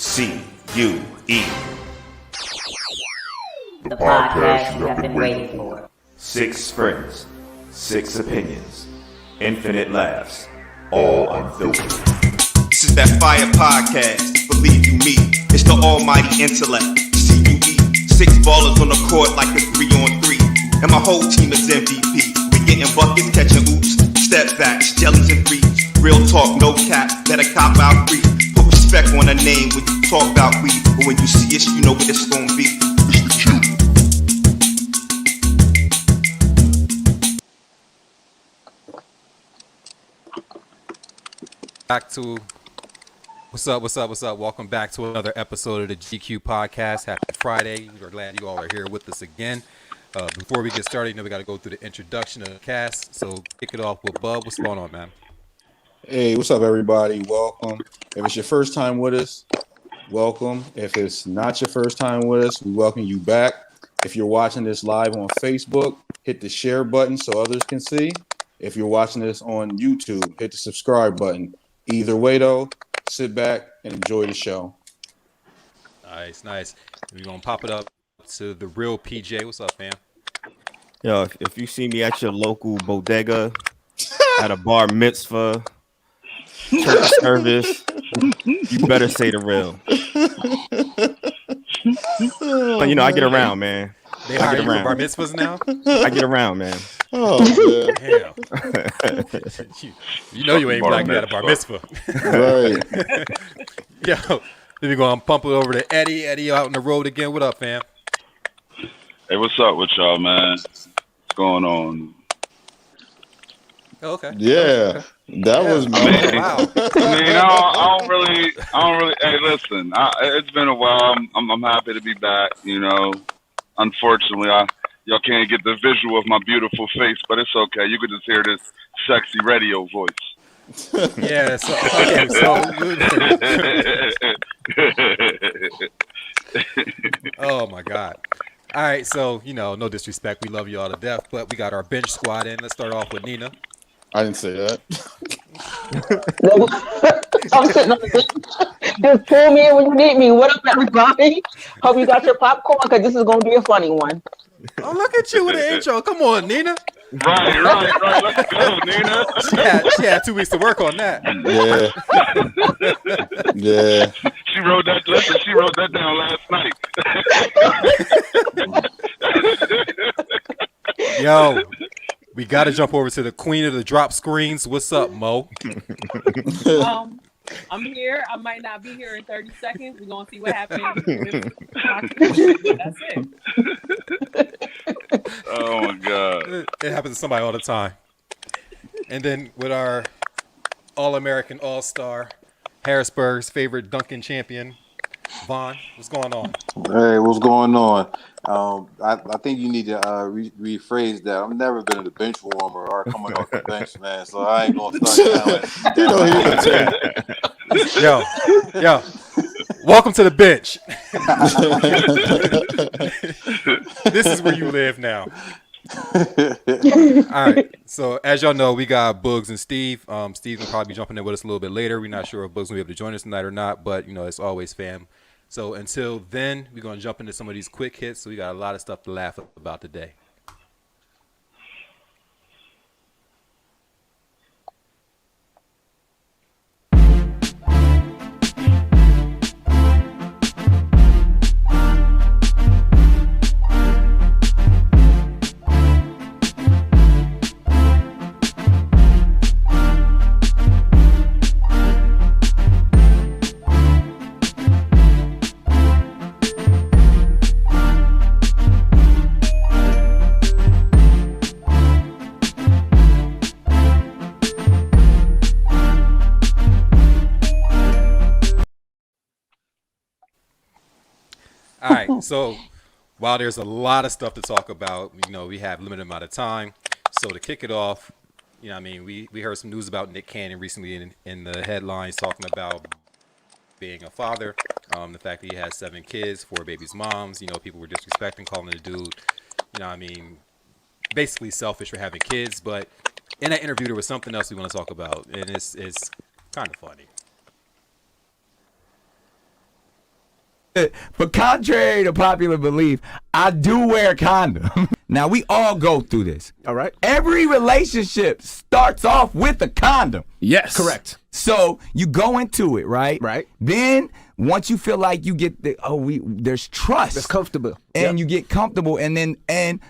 The podcast you have been waiting for. 6 friends, 6 opinions, infinite laughs, all unfiltered. This is that fire podcast, believe you me. It's the almighty intellect, CUE. 6 ballers on the court like a 3-on-3. And my whole team is MVP. We getting buckets, catching oops, step backs, jellies and threes. Real talk, no cap, better cop out free. Put respect on a name when you talk about weed. But when you see us, you know what it's gonna be. It's the Q. Back to what's up? Welcome back to another episode of the GQ podcast. Happy Friday. We're glad you all are here with us again. Before we get started, we got to go through the introduction of the cast. So kick it off with Bub. What's going on, man? Hey, what's up, everybody? Welcome. If it's your first time with us, welcome. If it's not your first time with us, we welcome you back. If you're watching this live on Facebook, hit the share button so others can see. If you're watching this on YouTube, hit the subscribe button. Either way, though, sit back and enjoy the show. Nice. We're going to pop it up to the real PJ. What's up, fam? Yo, if you see me at your local bodega, at a bar mitzvah, church service, you better say the real. But, I get around, man. They hire you for bar mitzvahs now? I get around, man. Oh, man. Damn. you ain't black at a bar mitzvah. Right. Yo, then we're going to pump it over to Eddie. Eddie out on the road again. What up, fam? Hey, what's up with y'all, man? What's going on? Oh, okay. Yeah, that was wow. I don't really. Hey, listen, it's been a while. I'm happy to be back. Unfortunately, y'all can't get the visual of my beautiful face, but it's okay. You can just hear this sexy radio voice. Yeah. Oh my God. All right, so no disrespect, we love you all to death, but we got our bench squad in. Let's start off with Nina. I didn't say that. I'm sitting on the bench. Just pull me in when you need me. What up, everybody? Hope you got your popcorn, because this is going to be a funny one. Oh, look at you with the intro. Come on, Nina. Right. Let's go, Nina. She had 2 weeks to work on that. Yeah. She wrote that down last night. Yo, we got to jump over to the queen of the drop screens. What's up, Mo? I'm here. I might not be here in 30 seconds. We're going to see what happens. That's it. Oh, my God. It happens to somebody all the time. And then with our All-American All-Star, Harrisburg's favorite Duncan champion, Vaughn, what's going on? Hey, what's going on? I think you need to rephrase that. I've never been a bench warmer or coming off the bench, man. So I ain't gonna start Yo, welcome to the bench. This is where you live now. All right. So as y'all know, we got Bugs and Steve. Steve will probably be jumping in with us a little bit later. We're not sure if Bugs will be able to join us tonight or not, but it's always fam. So until then, we're going to jump into some of these quick hits. So we got a lot of stuff to laugh about today. All right, so while there's a lot of stuff to talk about, we have a limited amount of time. So to kick it off, we heard some news about Nick Cannon recently in the headlines talking about being a father, the fact that he has 7 kids, 4 babies' moms. People were disrespecting, calling the dude, basically selfish for having kids. But in that interview, there was something else we want to talk about, and it's kind of funny. For contrary to popular belief, I do wear a condom. Now, we all go through this. All right. Every relationship starts off with a condom. Yes. Correct. So you go into it, right? Right. Then once you feel like you get there's trust. It's comfortable. And you get comfortable, and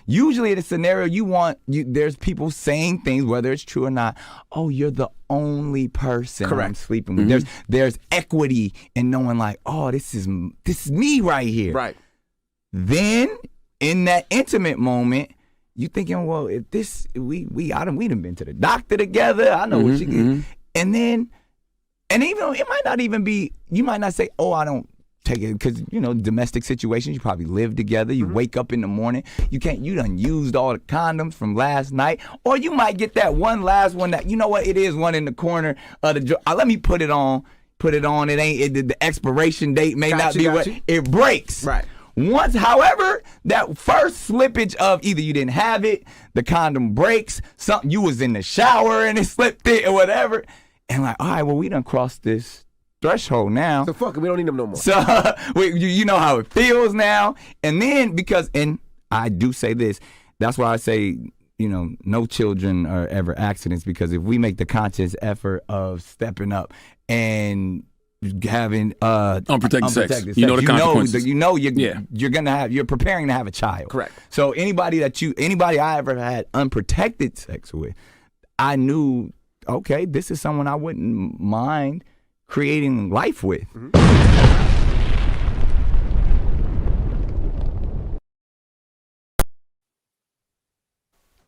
usually in a scenario there's people saying things, whether it's true or not. Oh, you're the only person I'm sleeping with. Mm-hmm. There's equity in knowing like, oh, this is me right here. Right. Then in that intimate moment, you thinking, well, if this we done been to the doctor together. I know what you get. And then, even it might not even be, you might not say, oh, I don't take it, because, domestic situations, you probably live together, you wake up in the morning, you done used all the condoms from last night, or you might get that one last one that, it is one in the corner of the drawer. Let me put it on, the expiration date may not be what, it breaks. Right. Once, however, that first slippage of either you didn't have it, the condom breaks, something, you was in the shower and it slipped it or whatever, and like, all right, well, we done crossed this threshold now. So fuck it, we don't need them no more. So you know how it feels now. And then and I do say this, that's why I say, no children are ever accidents, because if we make the conscious effort of stepping up and having unprotected sex, you know the consequences. You're preparing to have a child. Correct. So anybody I ever had unprotected sex with, I knew, okay, this is someone I wouldn't mind creating life with.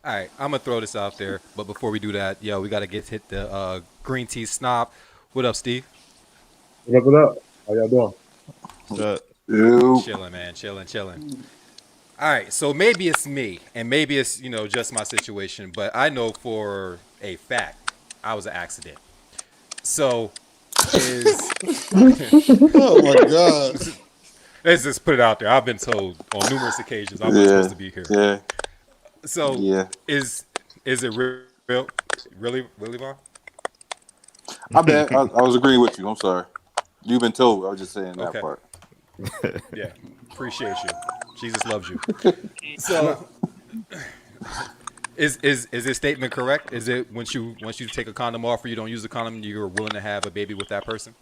All right, I'm gonna throw this out there, but before we do that, we gotta hit the green tea snob. What up, Steve? What up? How y'all doing? Chilling, man. Chilling. All right, so maybe it's me, and maybe it's just my situation, but I know for a fact I was an accident. So, oh my God! Let's just put it out there. I've been told on numerous occasions I was supposed to be here. Yeah. So, is it real? Really, Vaughn? I was agreeing with you. I'm sorry. You've been told. I was just saying that part. Yeah, appreciate you. Jesus loves you. So, is this statement correct? Is it once you take a condom off or you don't use a condom, you're willing to have a baby with that person?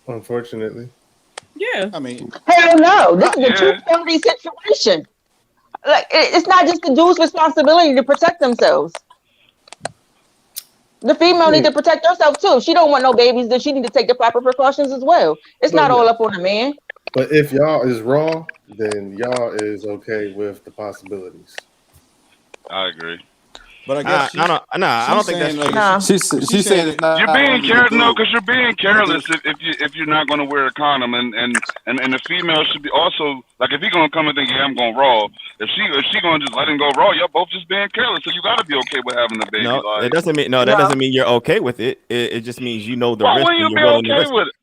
Unfortunately. Yeah. I mean, hell no. This is a two-party situation. Like, it's not just the dude's responsibility to protect themselves. The female need to protect herself too. If she don't want no babies, then she need to take the proper precautions as well. It's not all up on the man. But if y'all is raw, then y'all is okay with the possibilities. I agree. But I guess I don't think that's true. She's saying it's not. You're being careless, because you're being careless if you're not going to wear a condom, and the female should be also like, if he gonna come and think, I'm going raw. If she gonna just let him go raw, you're both just being careless. So you got to be okay with having a baby. No, like, it doesn't mean that doesn't mean you're okay with it. It just means the risk. Why wouldn't you be okay with it?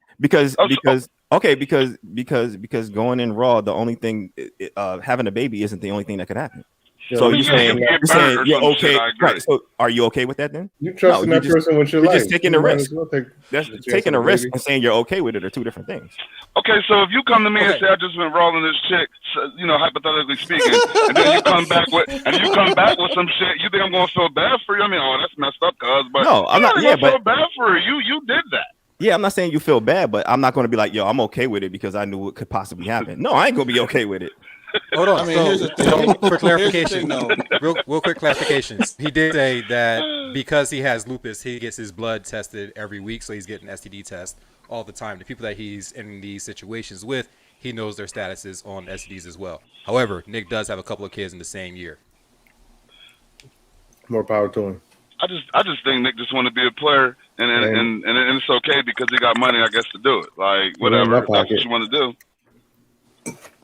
Because going in raw, the only thing having a baby isn't the only thing that could happen. So you're saying you're okay, right? So are you okay with that then? You trust that person with your life. You're just taking a risk. That's taking a risk and saying you're okay with it are two different things. Okay, so if you come to me and say I just been rolling this chick, hypothetically speaking, and then you come back with some shit, you think I'm gonna feel bad for you? I mean, that's messed up, cuz. But no, I'm not. Yeah, feel bad for you. You did that. Yeah, I'm not saying you feel bad, but I'm not going to be like, I'm okay with it because I knew it could possibly happen. No, I ain't gonna be okay with it. Hold on. I mean, here's the thing. For clarification, real quick clarifications. He did say that because he has lupus, he gets his blood tested every week, so he's getting STD tests all the time. The people that he's in these situations with, he knows their statuses on STDs as well. However, Nick does have a couple of kids in the same year. More power to him. I just think Nick just want to be a player, and it's okay because he got money, I guess, to do it. Like, whatever, that's what you want to do.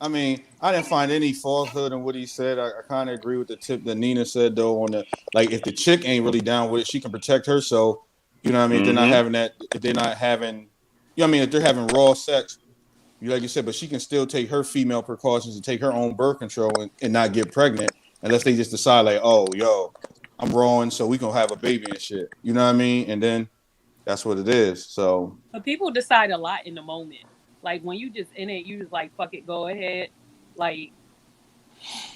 I mean, I didn't find any falsehood in what he said. I kind of agree with the tip that Nina said, though, on the, like, if the chick ain't really down with it, she can protect herself. You know what I mean? They're not having that. If they're not having, if they're having raw sex, like you said, but she can still take her female precautions and take her own birth control and not get pregnant unless they just decide, like, oh, yo, I'm rawing, so we gonna have a baby and shit. You know what I mean? And then that's what it is. So, but people decide a lot in the moment. Like when you just in it, you just like fuck it, go ahead. Like,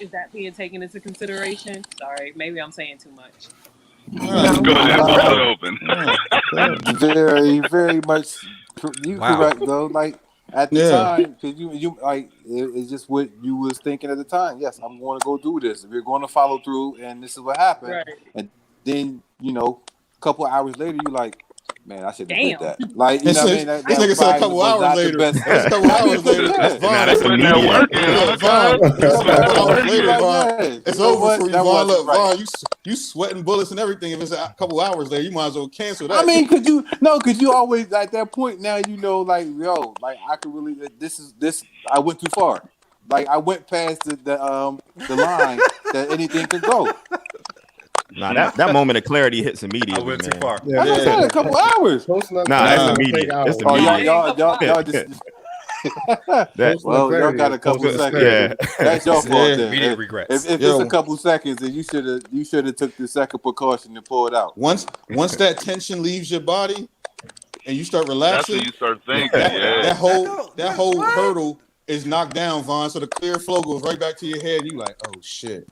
is that being taken into consideration? Sorry, maybe I'm saying too much. Go ahead, bust it open. Very, very much. You correct though. Like at the time, because you like it's just what you was thinking at the time. Yes, I'm going to go do this. We're going to follow through, and this is what happened. Right. And then a couple of hours later, you like, man, I should have did that. Like, you know what I mean? That nigga said a couple hours later. That's a couple hours later. That's immediate. It's over for you, Vaughn. Look, Vaughn, you sweating bullets and everything. If it's a couple hours later, you might as well cancel that. I mean, could you always at that point now, like, yo, like I could really this I went too far. Like I went past the line that anything could go. Nah, that moment of clarity hits immediately. I went too far. Yeah. I said a couple hours. Nah, that's immediate. That's immediate. Y'all just. Y'all got a couple seconds. Yeah. That's your fault. Then. Immediate regrets. If it's a couple seconds, then you should have took the second precaution and pulled it out. Once that tension leaves your body and you start relaxing, that's when you start thinking. That whole hurdle is knocked down, Vaughn. So the clear flow goes right back to your head. You like, oh shit.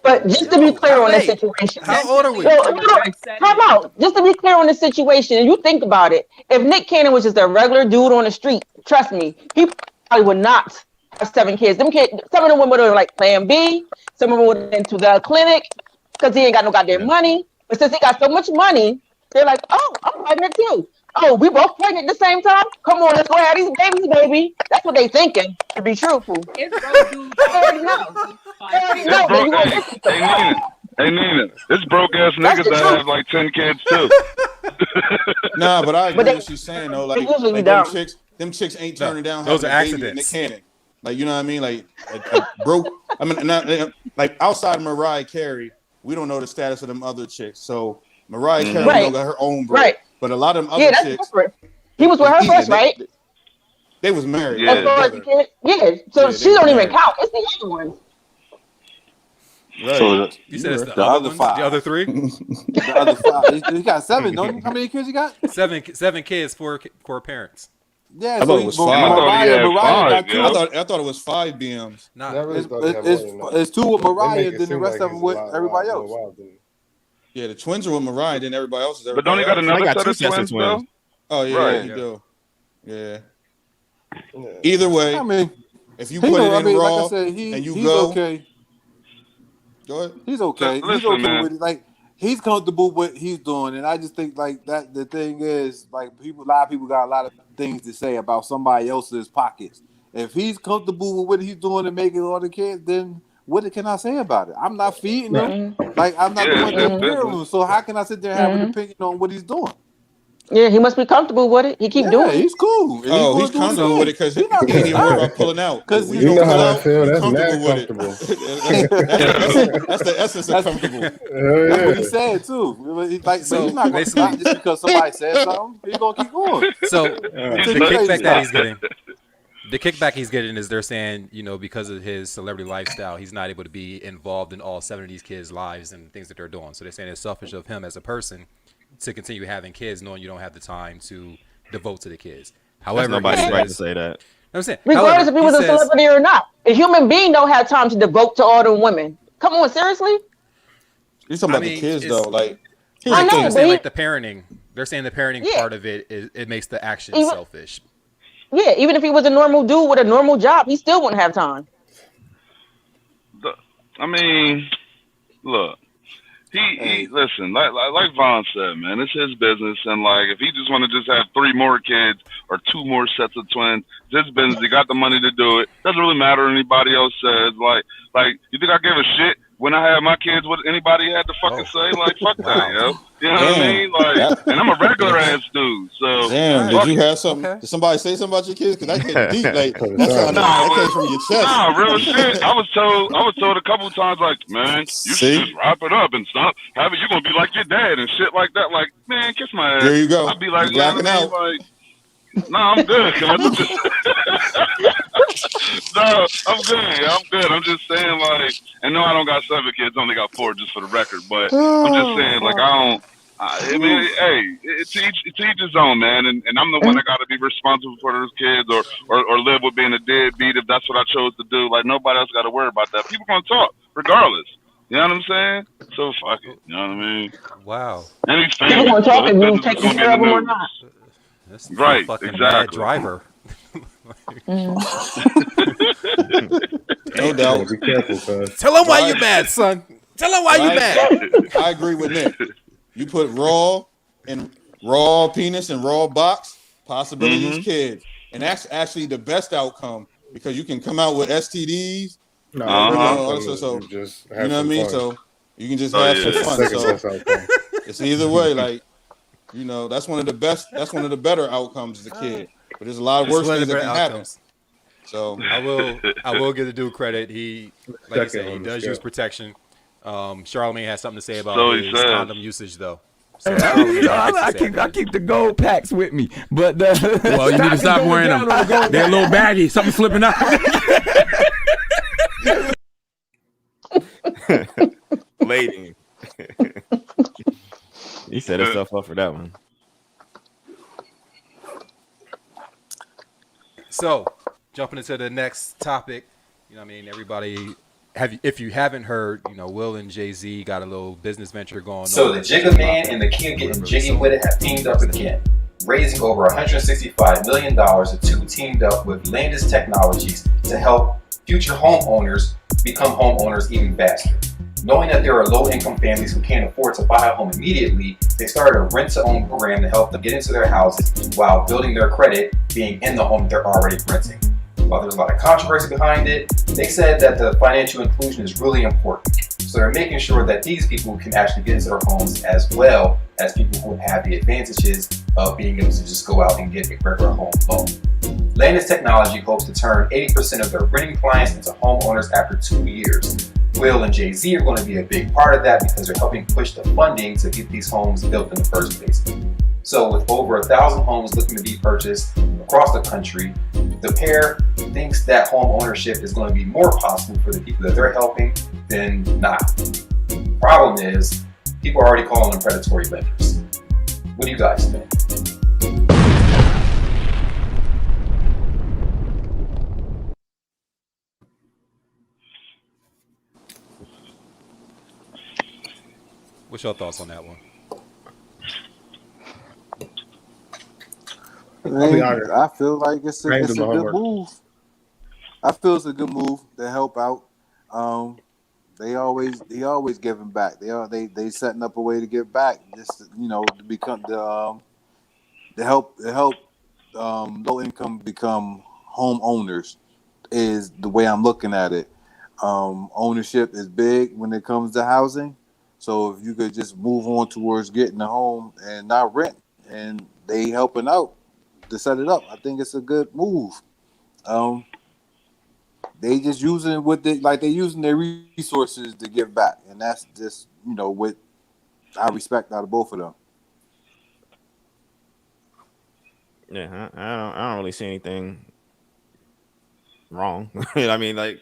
But just to be clear on the situation, how old are we? Time out. Just to be clear on the situation, and you think about it. If Nick Cannon was just a regular dude on the street, trust me, he probably would not have 7 kids. Some of them women are like Plan B. Some of them went into the clinic because he ain't got no goddamn money. But since he got so much money, they're like, oh, I'm pregnant too. Oh, we both pregnant at the same time? Come on, let's go have these babies, baby. That's what they thinking, to be truthful. It's broke dudes. They already know. Hey, Nina, it's broke ass niggas that have like 10 kids too. Nah, but I agree with what she's saying though. Like them chicks ain't turning down. Those are accidents. Nick Cannon. Like, you know what I mean? Like broke. I mean, like outside of Mariah Carey, we don't know the status of them other chicks. So Mariah Carey got her own break. Right. But a lot of them other chicks. He was with her first, right? They was married. So she don't even count. It's the other ones. Right. So you said it's the other 5. The other 3? The other 5. You got 7, don't you? How many kids you got? 7 kids, 4 parents. Yeah, I thought it was 5. I thought it was 5 BMs. Nah, it's 2 with Mariah, then the rest of them with everybody else. Yeah, the twins are with Mariah, then everybody else is. But don't he got another set of twins, though? Oh yeah, you do. Yeah. Either way, I mean, if you put it in raw, like I said, and you he's go, okay. Go ahead. He's okay. Listen, he's okay man. with it. Like he's comfortable with what he's doing, and I just think like that. The thing is, like a lot of people got a lot of things to say about somebody else's pockets. If he's comfortable with what he's doing and making all the kids, then what can I say about it? I'm not feeding him. Like I'm not going to care of him. So how can I sit there and have an opinion on what he's doing? Yeah, he must be comfortable with it. He keep doing it. He's cool. He's comfortable with it because he ain't even worried about pulling out. Because you know how I feel. That's mad comfortable. That's the essence of comfortable. That's what he said too. Like, but he's not going to stop just because somebody said something. He's going to keep going. So the kickback that he's getting. The kickback he's getting is they're saying, because of his celebrity lifestyle, he's not able to be involved in all 7 of these kids' lives and things that they're doing. So they're saying it's selfish of him as a person to continue having kids, knowing you don't have the time to devote to the kids. However, nobody's right to say that. I'm saying, regardless if he was a celebrity or not, a human being don't have time to devote to all the women. Come on, seriously? You're talking about the kids, though. Like, I know, they're saying, like the parenting. They're saying the parenting part of it it makes the action selfish. Yeah, even if he was a normal dude with a normal job, he still wouldn't have time. I mean, look, he listen, like Vaughn said, man, it's his business, and like if he just want to just have 3 more kids or 2 more sets of twins, it's his business. He got the money to do it. Doesn't really matter what anybody else says. Like you think I give a shit when I have my kids? What anybody had to fucking say? Like fuck that, yo. You know what I mean? Like, and I'm a regular ass dude. So damn, did you have something? Okay. Did somebody say something about your kids? Because that came deep. Like that came from your chest. Nah, real shit. I was told a couple times, like, man, you should just wrap it up and stop. You're gonna be like your dad and shit like that. Like, man, kiss my ass. There you go. I'd be like, blacking out. Like, nah, I'm good. No, I'm good. I'm just saying, like, and no, I don't got 7 kids. I only got 4, just for the record. But I'm just saying, like, I mean, hey, it's each his own, man. And I'm the one that got to be responsible for those kids, or live with being a deadbeat if that's what I chose to do. Like nobody else got to worry about that. People gonna talk regardless. You know what I'm saying? So fuck it. You know what I mean? Wow. And he's People famous, gonna so talk his if you business is taking gonna be in care the of them or news. not. That's Right, fucking exactly. bad driver. No doubt. Be careful, cuz. Tell him why you mad, son. Tell him why you mad. I agree with Nick. You put raw penis and raw box, possibilities kids. And that's actually the best outcome because you can come out with STDs. So you just you have know what I some mean? fun. So you can just have some That's the fun. second So best outcome. it's either way, like, that's one of the best, that's one of the better outcomes as a kid. But there's a lot of worse things that can happen. So I will give the dude credit. He, like you said, he does use protection. Charlamagne has something to say about his condom usage, though. So I keep the gold packs with me, but well, you need to stop wearing them. They're a little baggy. Something slipping out. Lady. He set himself up for that one. So, jumping into the next topic, you know what I mean, everybody, if you haven't heard, Will and Jay-Z got a little business venture going on. So the Jigga Man and the King getting jiggy with it have teamed up again, raising over $165 million. The two teamed up with Landis Technologies to help future homeowners become homeowners even faster. Knowing that there are low-income families who can't afford to buy a home immediately, they started a rent-to-own program to help them get into their houses while building their credit, being in the home they're already renting. While there's a lot of controversy behind it, they said that the financial inclusion is really important. So they're making sure that these people can actually get into their homes as well as people who have the advantages of being able to just go out and get a regular home loan. Landis Technology hopes to turn 80% of their renting clients into homeowners after 2 years. Will and Jay-Z are going to be a big part of that because they're helping push the funding to get these homes built in the first place. So with over 1,000 homes looking to be purchased across the country, the pair thinks that home ownership is going to be more possible for the people that they're helping than not. Problem is, people are already calling them predatory lenders. What do you guys think? What's your thoughts on that one? I feel like it's a good move. I feel it's a good move to help out. They always giving back. They setting up a way to give back. Just to become to help low income become homeowners is the way I'm looking at it. Ownership is big when it comes to housing. So if you could just move on towards getting a home and not rent, and they helping out to set it up, I think it's a good move. They just using they're using their resources to give back, and that's just what I respect out of both of them. Yeah, I don't really see anything wrong. I mean, like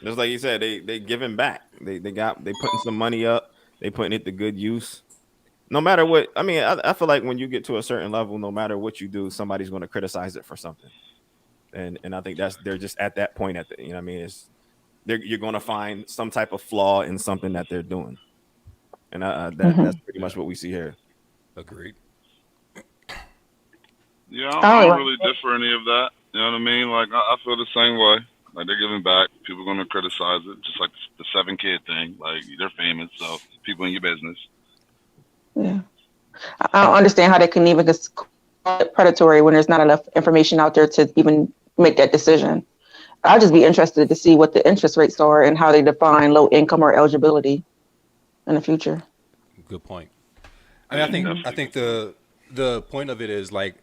just like you said, they giving back. They putting some money up. They putting it to good use. No matter what, I mean, I feel like when you get to a certain level, no matter what you do, somebody's going to criticize it for something. And I think they're just at that point I mean, you're going to find some type of flaw in something that they're doing. And that's pretty much what we see here. Agreed. Yeah, I don't really differ any of that. You know what I mean? Like, I feel the same way. Like, they're giving back. People are going to criticize it, just like the 7-kid thing. Like, they're famous, so people in your business. Yeah. I don't understand how they can even call it predatory when there's not enough information out there to even make that decision. I'll just be interested to see what the interest rates are and how they define low income or eligibility in the future. Good point. I mean, I think the point of it is like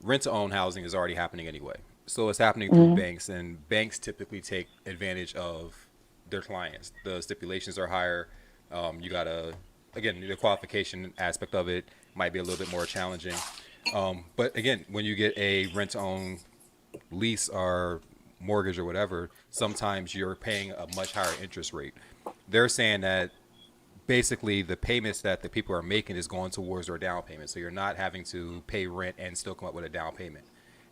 rent to own housing is already happening anyway. So it's happening through banks, and banks typically take advantage of their clients. The stipulations are higher. You gotta, again, the qualification aspect of it might be a little bit more challenging. But again, when you get a rent to own lease or mortgage or whatever, sometimes you're paying a much higher interest rate. They're saying that basically the payments that the people are making is going towards their down payment. So you're not having to pay rent and still come up with a down payment.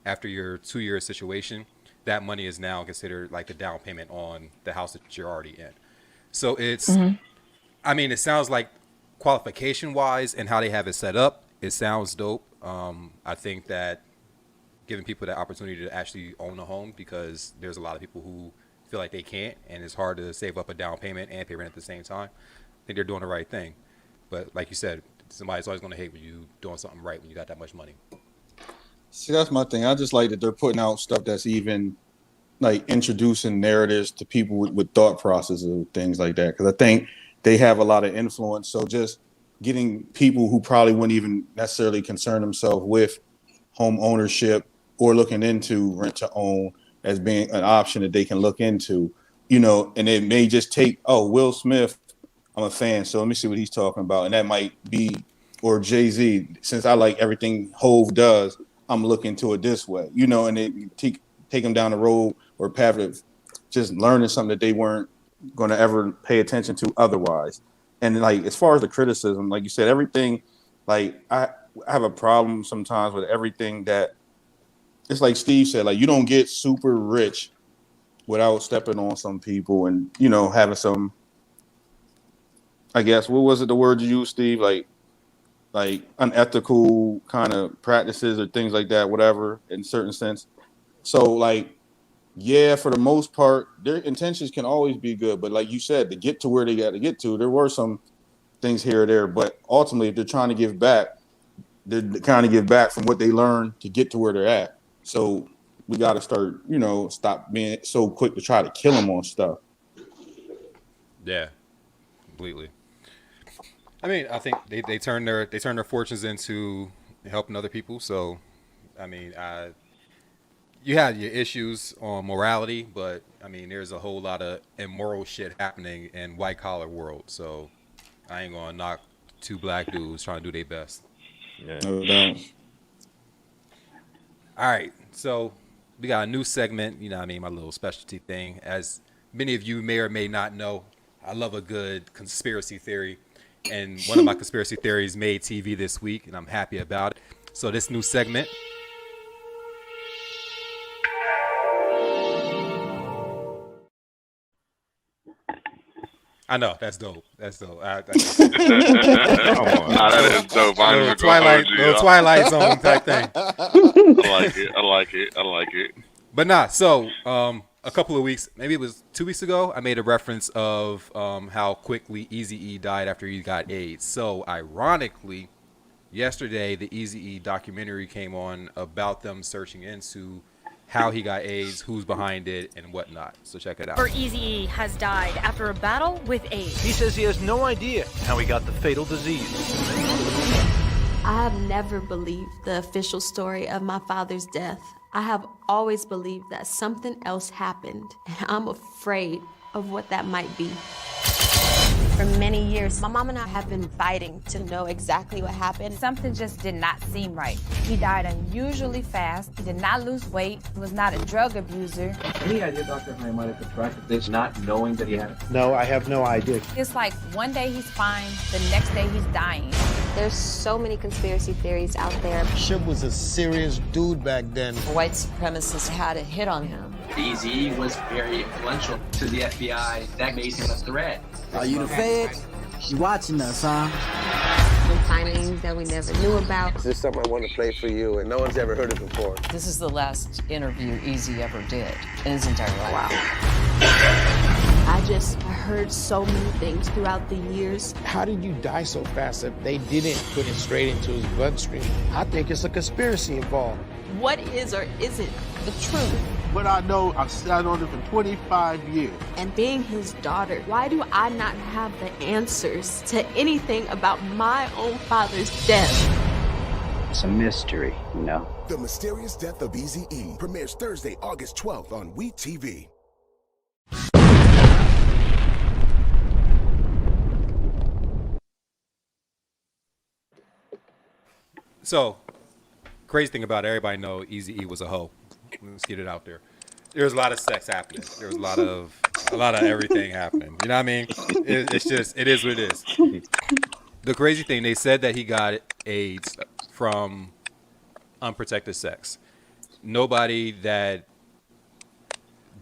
After your 2-year situation, that money is now considered like the down payment on the house that you're already in. So it's, I mean, it sounds like qualification wise and how they have it set up, it sounds dope. I think that giving people the opportunity to actually own a home, because there's a lot of people who feel like they can't, and it's hard to save up a down payment and pay rent at the same time. I think they're doing the right thing. But like you said, somebody's always going to hate when you doing something right when you got that much money. See, that's my thing. I just like that they're putting out stuff that's even like introducing narratives to people with thought processes and things like that. Because I think they have a lot of influence. So just getting people who probably wouldn't even necessarily concern themselves with home ownership or looking into rent to own as being an option that they can look into, you know, and it may just take, oh, Will Smith, I'm a fan, so let me see what he's talking about. And that might be, or Jay-Z, since I like everything Hove does, I'm looking to it this way, you know, and it take them down the road or path of just learning something that they weren't going to ever pay attention to otherwise. And like, as far as the criticism, like you said, everything, like I have a problem sometimes with everything that, it's like Steve said, like you don't get super rich without stepping on some people and, you know, having some, I guess, what was it, the word you used, Steve? Like unethical kind of practices or things like that, whatever, in certain sense. So like, yeah, for the most part, their intentions can always be good. But like you said, to get to where they got to get to, there were some things here or there. But ultimately, if they're trying to give back, they're kind of give back from what they learned to get to where they're at. So we got to start, you know, stop being so quick to try to kill them on stuff. Yeah, completely. I mean, I think they turn their fortunes into helping other people. So, I mean, you have your issues on morality, but I mean, there's a whole lot of immoral shit happening in white collar world. So, I ain't gonna knock two black dudes trying to do their best. Yeah. No doubt. All right, so we got a new segment. You know what I mean? My little specialty thing. As many of you may or may not know, I love a good conspiracy theory. And one of my conspiracy theories made TV this week, and I'm happy about it. So this new segment. I know, that's dope. That's dope. Nah, that is dope. I little Twilight Zone type thing. I like it. But nah, so a couple of weeks, maybe it was 2 weeks ago, I made a reference of how quickly Eazy-E died after he got AIDS. So ironically, yesterday the Eazy-E documentary came on about them searching into how he got AIDS, who's behind it, and whatnot. So check it out. Eazy-E has died after a battle with AIDS. He says he has no idea how he got the fatal disease. I have never believed the official story of my father's death. I have always believed that something else happened, and I'm afraid of what that might be. For many years, my mom and I have been fighting to know exactly what happened. Something just did not seem right. He died unusually fast. He did not lose weight. He was not a drug abuser. Any idea, Doctor, how you might have contracted this not knowing that he had it? No, I have no idea. It's like one day he's fine, the next day he's dying. There's so many conspiracy theories out there. Shib was a serious dude back then. White supremacists had a hit on him. Eazy was very influential to the FBI. That made him a threat. Are you the feds? You watching us, huh? Some findings that we never knew about. This is something I want to play for you, and no one's ever heard it before. This is the last interview Eazy ever did in his entire life. Wow. I heard so many things throughout the years. How did you die so fast if they didn't put it straight into his bloodstream? I think it's a conspiracy involved. What is or isn't the truth? What I know, I've sat on it for 25 years. And being his daughter, why do I not have the answers to anything about my own father's death? It's a mystery, you know. The Mysterious Death of Eazy-E premieres Thursday, August 12th on WeTV. So, crazy thing about it, everybody know Eazy-E was a hoe. Let's get it out there. There was a lot of sex happening. There was a lot of a lot of everything happening. You know what I mean? It is what it is. The crazy thing, they said that he got AIDS from unprotected sex. Nobody that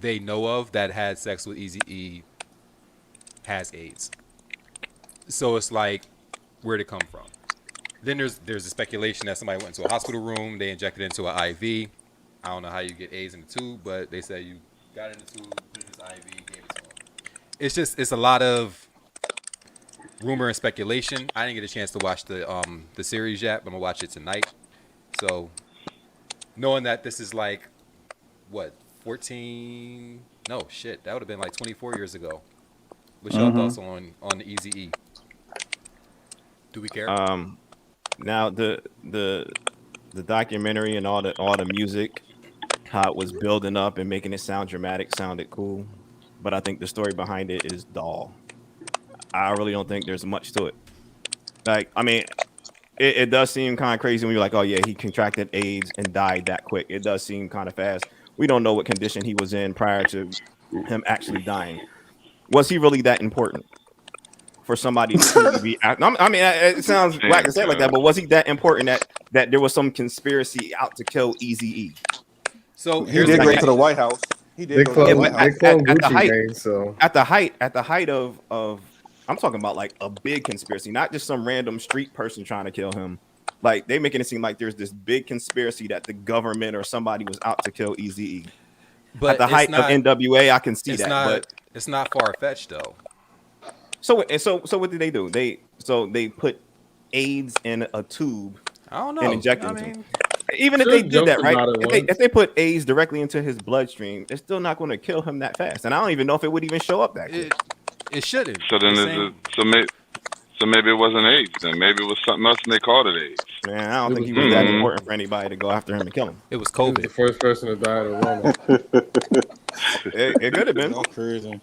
they know of that had sex with Eazy-E has AIDS. So it's like, where'd it come from? Then there's the speculation that somebody went into a hospital room, they injected it into an IV. I don't know how you get AIDS in the tube, but they said you got it in the tube, put it in this IV, gave it to him. It's a lot of rumor and speculation. I didn't get a chance to watch the series yet, but I'm gonna watch it tonight. So knowing that this is like what 14? No shit, that would have been like 24 years ago. What's your thoughts on the Eazy-E? Do we care? Now the documentary and all the music, how it was building up and making it sound dramatic, sounded cool, but I think the story behind it is dull. I really don't think there's much to it. Like, I mean, it does seem kind of crazy when you're like, oh yeah, he contracted AIDS and died that quick. It does seem kind of fast. We don't know what condition he was in prior to him actually dying. Was he really that important for somebody to be? I mean, it sounds whack to say it like that, but was he that important that there was some conspiracy out to kill Eazy-E? So he did go to the White House. He did go to the White House. At the height of I'm talking about like a big conspiracy, not just some random street person trying to kill him. Like, they making it seem like there's this big conspiracy that the government or somebody was out to kill Eazy-E. But at the height of NWA, I can see that. But it's not far fetched though. So what did they do? They put AIDS in a tube. I don't know. And injected it into him. Even if they did that, right? If they put AIDS directly into his bloodstream, it's still not going to kill him that fast. And I don't even know if it would even show up that quick. It shouldn't. So then, so maybe it wasn't AIDS. Then maybe it was something else, and they called it AIDS. Man, I don't think he was that important for anybody to go after him and kill him. It was COVID. He was the first person to die of Rona. It could have been. All crazy.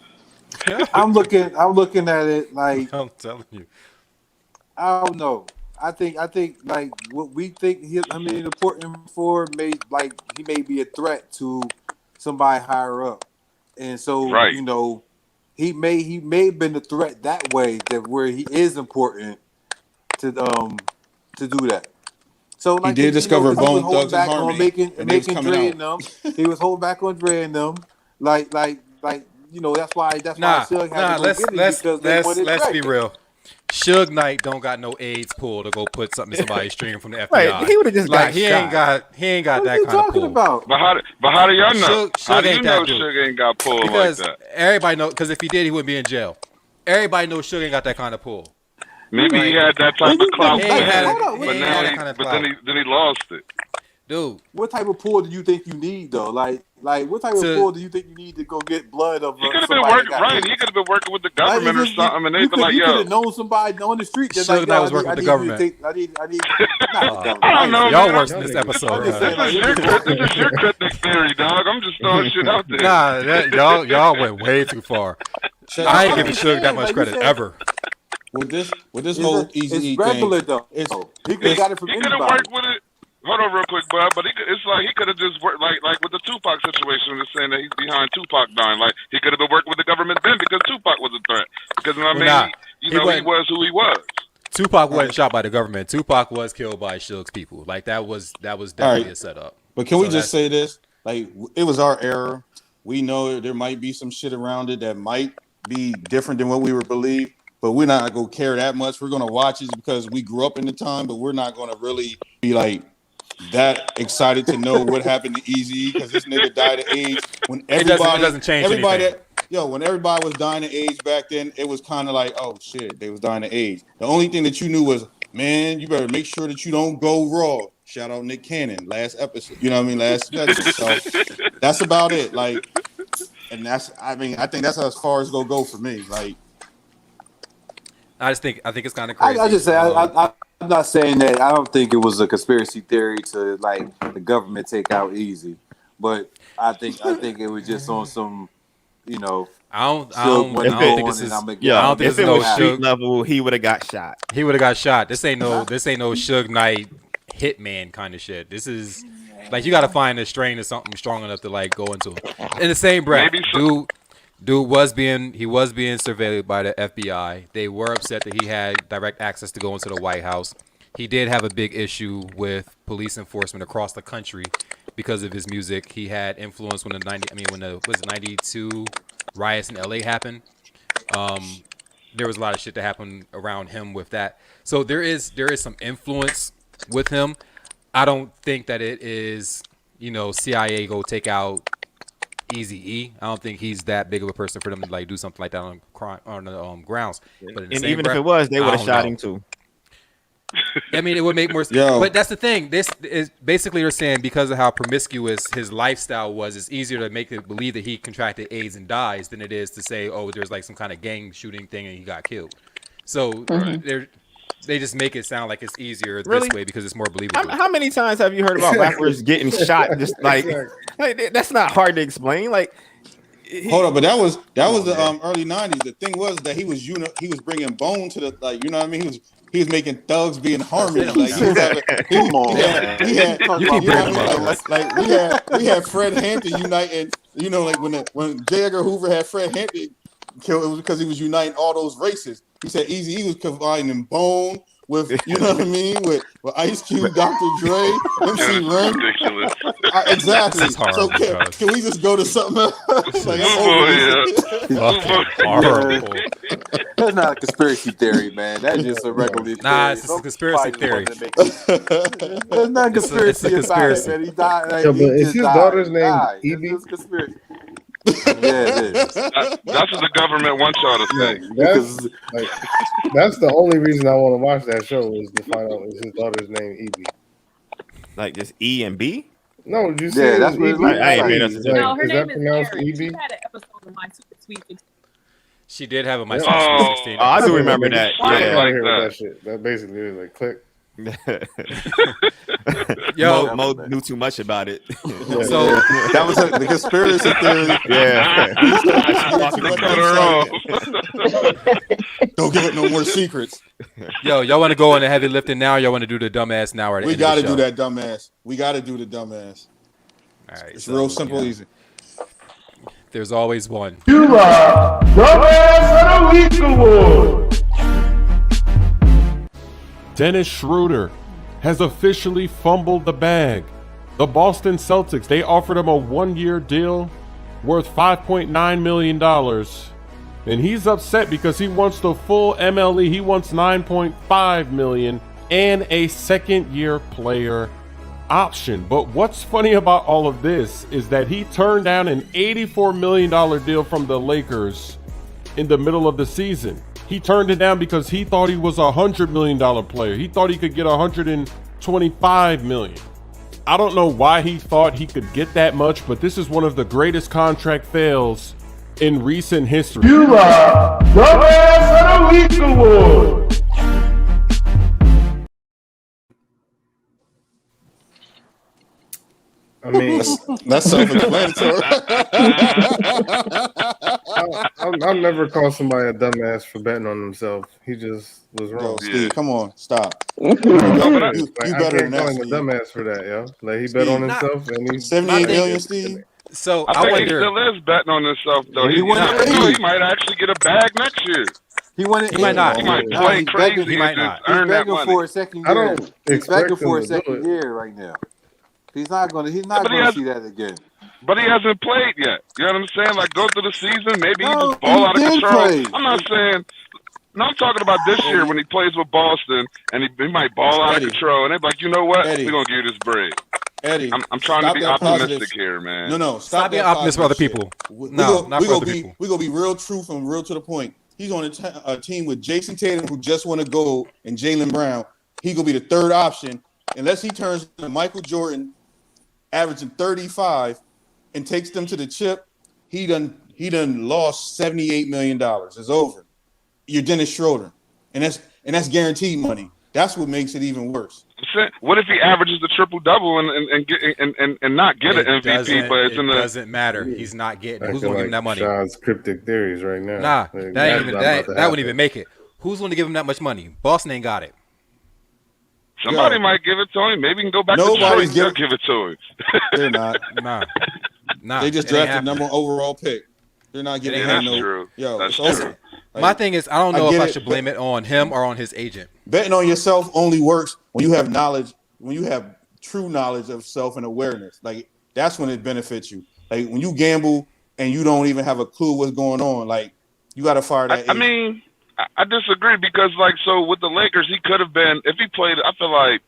I'm looking at it like, I'm telling you. I don't know. I think like what we think important for he may be a threat to somebody higher up, and so you know he may have been a threat that way, that where he is important to do that. So like, he did discover Bone Thugs and Harmony, making Dre and them. He was holding back on Dre and them, like you know, that's why Suge had to go get it, let's be real. Suge Knight don't got no AIDS pool to go put something in somebody's stream from the FBI. Right, he would have just got he shot. ain't got that kind of pool. About? But how do y'all know? How do you ain't know that dude. Suge ain't got pull Because like that? everybody know, because if he did, he wouldn't be in jail. Everybody knows Suge ain't got that kind of pull. Maybe he had that type of clout, but then he lost it. Dude, what type of pull do you think you need though? Like what type of pull do you think you need to go get blood of? He could have been working right. He could have been working with the government or something, and they been like, "Yo." You could yo, have known somebody on the street. Suge Knight was working with the government. I need. I don't know. Y'all worse in this episode. This is your cryptic theory, dog. I'm just throwing shit out there. Nah, y'all went way too far. I ain't giving Suge that much credit ever. With this whole Eazy-E thing, regular though. He could have got it from anybody. He could have worked with it. Hold on real quick, bud. But it's like he could have just worked like with the Tupac situation. Just saying that he's behind Tupac dying. Like, he could have been working with the government then because Tupac was a threat. Because I mean, he was who he was. Tupac wasn't shot by the government. Tupac was killed by Suge's people. Like, that was definitely a setup. But can we just say this? Like, it was our era. We know there might be some shit around it that might be different than what we were believed. But we're not going to care that much. We're going to watch it because we grew up in the time, but we're not going to really be like that excited to know what happened to Eazy, because this nigga died of AIDS. When everybody, it doesn't change anything. When everybody was dying of AIDS back then, it was kind of like, oh shit, they was dying of AIDS. The only thing that you knew was, man, you better make sure that you don't go raw. Shout out Nick Cannon, last episode. You know what I mean? Last episode. So that's about it. Like, and I think that's as far as it's gonna go for me. Like, I think it's kind of crazy. I just say I'm not saying that. I don't think it was a conspiracy theory to like the government take out Eazy, but I think it was just on some, you know. I don't think this is. If it was street level, he would have got shot. He would have got shot. This ain't no Suge Knight hitman kind of shit. This is like, you got to find a strain of something strong enough to like go into it. In the same breath, Dude was being surveilled by the FBI. They were upset that he had direct access to go into the White House. He did have a big issue with police enforcement across the country because of his music. He had influence when the 92 riots in LA happened. There was a lot of shit that happened around him with that. So there is some influence with him. I don't think that it is, CIA go take out Eazy-E. I don't think he's that big of a person for them to like do something like that on the grounds. But And even if it was, they would have shot him too. I mean, it would make more sense. But that's the thing. This is basically they're saying because of how promiscuous his lifestyle was, it's easier to make it believe that he contracted AIDS and dies than it is to say, oh, there's like some kind of gang shooting thing and he got killed. So they just make it sound like it's easier this way because it's more believable. How many times have you heard about rappers getting shot? Just like that's not hard to explain. Like, hold on, but that was the early '90s. The thing was that he was bringing bone to the you know what I mean. He was making thugs be in harmony. Like we had Fred Hampton uniting. Like when J. Edgar Hoover had Fred Hampton killed, it was because he was uniting all those races. He said Eazy-E was combining Bone with, what I mean, with Ice Cube, Dr. Dre, MC Ren. Ridiculous. Exactly. So can we just go to something else? Horrible. That's not a conspiracy theory, man. That's just a regular theory. Nah, it's a conspiracy theory. There's not a conspiracy about it, man. He died. But is his daughter's name Evie? It's a conspiracy. Yeah, it is. That's what the government wants y'all to say. That's the only reason I want to watch that show is to find out is his daughter's name Evie. Like just E and B? No, you said that's what it's like. I ain't made us. No, her is that name is pronounced Mary. Evie? She had an episode of My Super Sweet 16. She did have a My Oh. Sweet 16. Oh, I do remember that. I Yeah. like that shit. That basically is like click. Yo, Mo knew too much about it. So that was the conspiracy theory. Yeah. Don't give up no more secrets. Yo, y'all want to go on the heavy lifting now? Or y'all want to do the dumbass now? Or We got to do that dumbass. We got to do the dumbass. All right, it's real simple, easy. There's always one. You are Dumbass of the Week Award. Dennis Schroeder has officially fumbled the bag. The Boston Celtics, they offered him a 1-year deal worth $5.9 million. And he's upset because he wants the full MLE. He wants $9.5 million and a second-year player option. But what's funny about all of this is that he turned down an $84 million deal from the Lakers in the middle of the season. He turned it down because he thought he was a $100 million player. He thought he could get $125 million. I don't know why he thought he could get that much, but this is one of the greatest contract fails in recent history. You are Dumbass of the Week Award. I mean, that's self-explanatory. I'll never call somebody a dumbass for betting on themselves. He just was wrong. Yo, Steve, come on, stop. You better than that, call him a dumbass for that, yo. Like he bet on himself and he's 78 million, Steve. So I think he still is betting on himself, though. He might actually get a bag next year. He wanted. He might not. He might play crazy. He might not. He's Earn that begging money. for a second I year. don't He's expect begging for him a to do second it. year right now. He's not going to see that again. But he hasn't played yet. You know what I'm saying? Like, go through the season. Maybe he No, just ball out of he did control. play. I'm not saying. No, I'm talking about this year when he plays with Boston and he might ball out of control. And they're like, you know what? Eddie. We're going to give you this break. Eddie, I'm trying to stop be that optimistic positive. here, man. No, Stop being optimistic for other people. No, not for other people. We're going to be real truthful and real to the point. He's on a team with Jason Tatum, who just won a gold, and Jaylen Brown. He's going to be the third option. Unless he turns to Michael Jordan, averaging 35, and takes them to the chip, he done lost $78 million. It's over. You're Dennis Schroeder. And that's guaranteed money. That's what makes it even worse. What if he averages the triple-double and not get an MVP, but it's in the... It doesn't matter. He's not getting it. Who's Acting going to give him that money? Sean's cryptic theories right now. Nah, Like, that wouldn't even make it. Who's going to give him that much money? Boston ain't got it. Somebody might give it to him. Maybe he can go back to Detroit and they'll give it to him. They're not. Nah. They just drafted number one overall pick. They're not giving Yeah, him that's no. true. Yo, That's it's true. over. My thing is, I don't know if I get should it, blame it on him or on his agent. Betting on yourself only works when you have knowledge, when you have true knowledge of self and awareness. Like that's when it benefits you. Like when you gamble and you don't even have a clue what's going on, like you got to fire that. I mean, I disagree because, like, so with the Lakers, he could have been, if he played, I feel like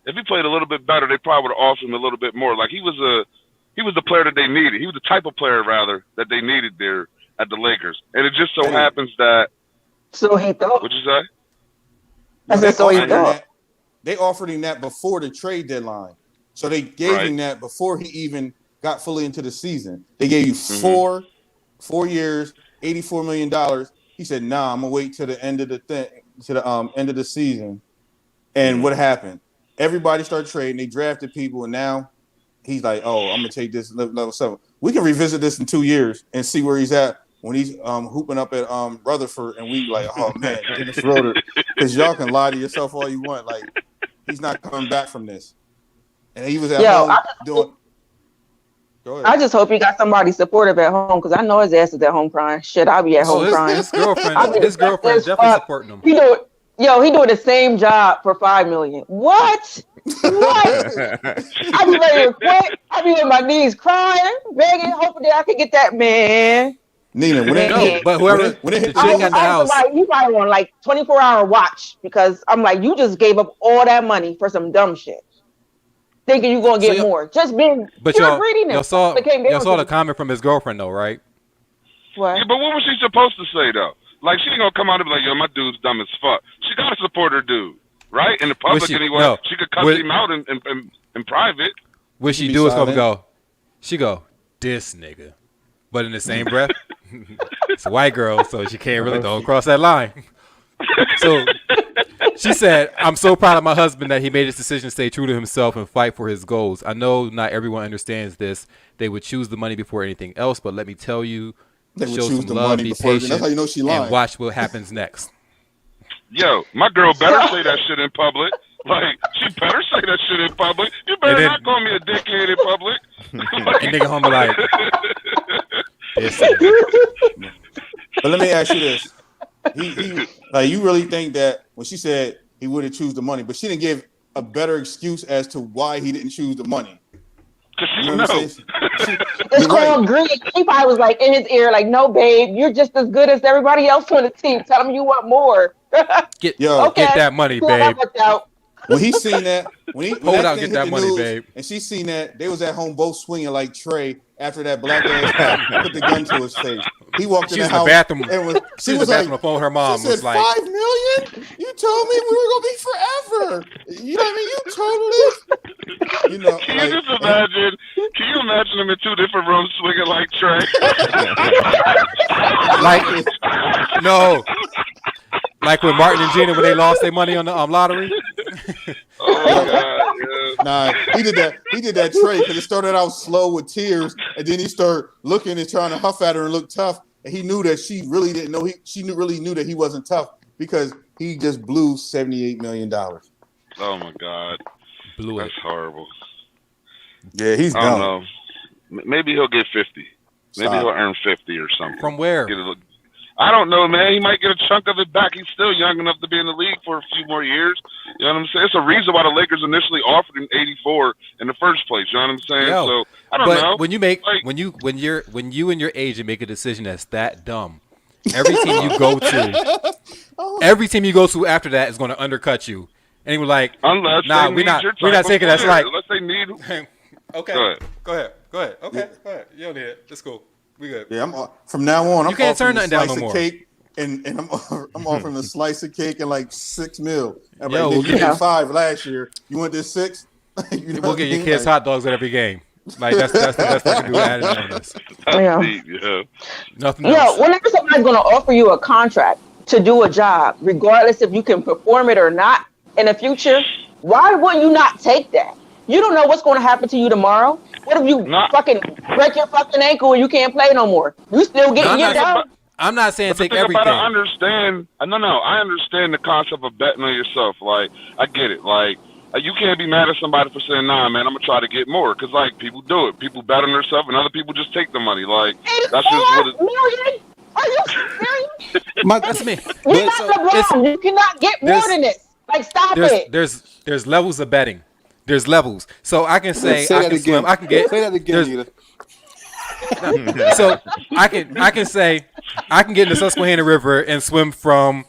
if he played a little bit better, they probably would have offered him a little bit more. Like he was the player that they needed. He was the type of player, rather, that they needed there at the Lakers. And it just so happens that. So he thought. What'd you say? I said, so he thought. They offered him that before the trade deadline. So they gave him that before he even got fully into the season. They gave you 4 years, $84 million. He said, nah, I'm gonna wait till the end of the end of the season. And what happened? Everybody started trading, they drafted people, and now he's like, oh, I'm gonna take this level 7. We can revisit this in 2 years and see where he's at when he's hooping up at Rutherford, and we like, oh man, Dennis Schroeder, because y'all can lie to yourself all you want. Like he's not coming back from this. And he was at home doing. Go ahead. I just hope he got somebody supportive at home because I know his ass is at home crying. Shit, I'll be at home crying. His girlfriend definitely supporting him. He doing the same job for $5 million. What? I be ready to quit. I be on my knees crying, begging, hoping that I can get that man. Nina, but whoever the chick at the house, you probably on like 24-hour watch because I'm like, you just gave up all that money for some dumb shit, thinking you're gonna get more. Just being, but y'all saw the comment from his girlfriend though, right? What? Yeah, but what was she supposed to say though? Like she ain't gonna come out and be like, yo, my dude's dumb as fuck. She gotta support her dude, right? In the public anyway. No. She could cuss him out in private. What she do is go. She go, this nigga. But in the same breath, it's a white girl, so she can't really don't cross that line. So she said, I'm so proud of my husband that he made his decision to stay true to himself and fight for his goals. I know not everyone understands this. They would choose the money before anything else, but let me tell you, show some love, be patient, that's how you know she lying. And watch what happens next. Yo, my girl better say that shit in public. Like, she better say that shit in public. You better not call me a dickhead in public. And nigga home like, but let me ask you this. He like, you really think that when she said he wouldn't choose the money, but she didn't give a better excuse as to why he didn't choose the money? You know. It's called greed. He probably was like in his ear, like, no, babe, you're just as good as everybody else on the team. Tell him you want more. Get that money, babe. When he seen that, when get that money, babe. And she seen that, they was at home both swinging like Trey after that black ass put the gun to his face. He walked in the house. Bathroom. And she was like, phone her mom she was said, like, $5 million? You told me we were gonna be forever. You know what I mean? You totally. You know. Can you just imagine? Can you imagine them in 2 different rooms swinging like Trey? like, no. Like with Martin and Gina when they lost their money on the lottery. Oh my God! Yeah. Nah, he did that Trey because it started out slow with tears, and then he started looking and trying to huff at her and look tough, and he knew that she really didn't know. Really knew that he wasn't tough because he just blew $78 million. Oh my God! That's horrible. Yeah, he's I dumb. don't know. Maybe he'll get 50. Maybe he'll earn 50 or something. From where? I don't know, man. He might get a chunk of it back. He's still young enough to be in the league for a few more years. You know what I'm saying? It's a reason why the Lakers initially offered him 84 in the first place. You know what I'm saying? So I don't know. When you make when you and your agent make a decision that's that dumb, every team you go to after that is going to undercut you. And we're like, nah, we're not taking that. Like, unless they need. Okay, go ahead. Okay, go ahead. You don't need it. It's cool. We good. Yeah, from now on, you can't turn nothing down no more. Cake and I'm offering a slice of cake and like $6 million. Yo, you did $5 last year. You want this $6? We'll get your kids hot dogs at every game. Like that's the best I can do. Adding on this. Yeah. Nothing else. Whenever somebody's going to offer you a contract to do a job, regardless if you can perform it or not in the future, why would you not take that? You don't know what's going to happen to you tomorrow. What if you fucking break your fucking ankle and you can't play no more? You still getting your job? I'm not saying take everything. I understand the concept of betting on yourself. Like, I get it. Like, You can't be mad at somebody for saying, "Nah, man, I'm gonna try to get more," because like people do it. People bet on themselves, and other people just take the money. Like that's just what it. Million? Are you serious? That's me. You're not LeBron. You cannot get more than this. Like, stop it. There's levels of betting. There's levels. So I can say I can swim. I can get. Say that again, Nita. So I can say I can get in the Susquehanna River and swim from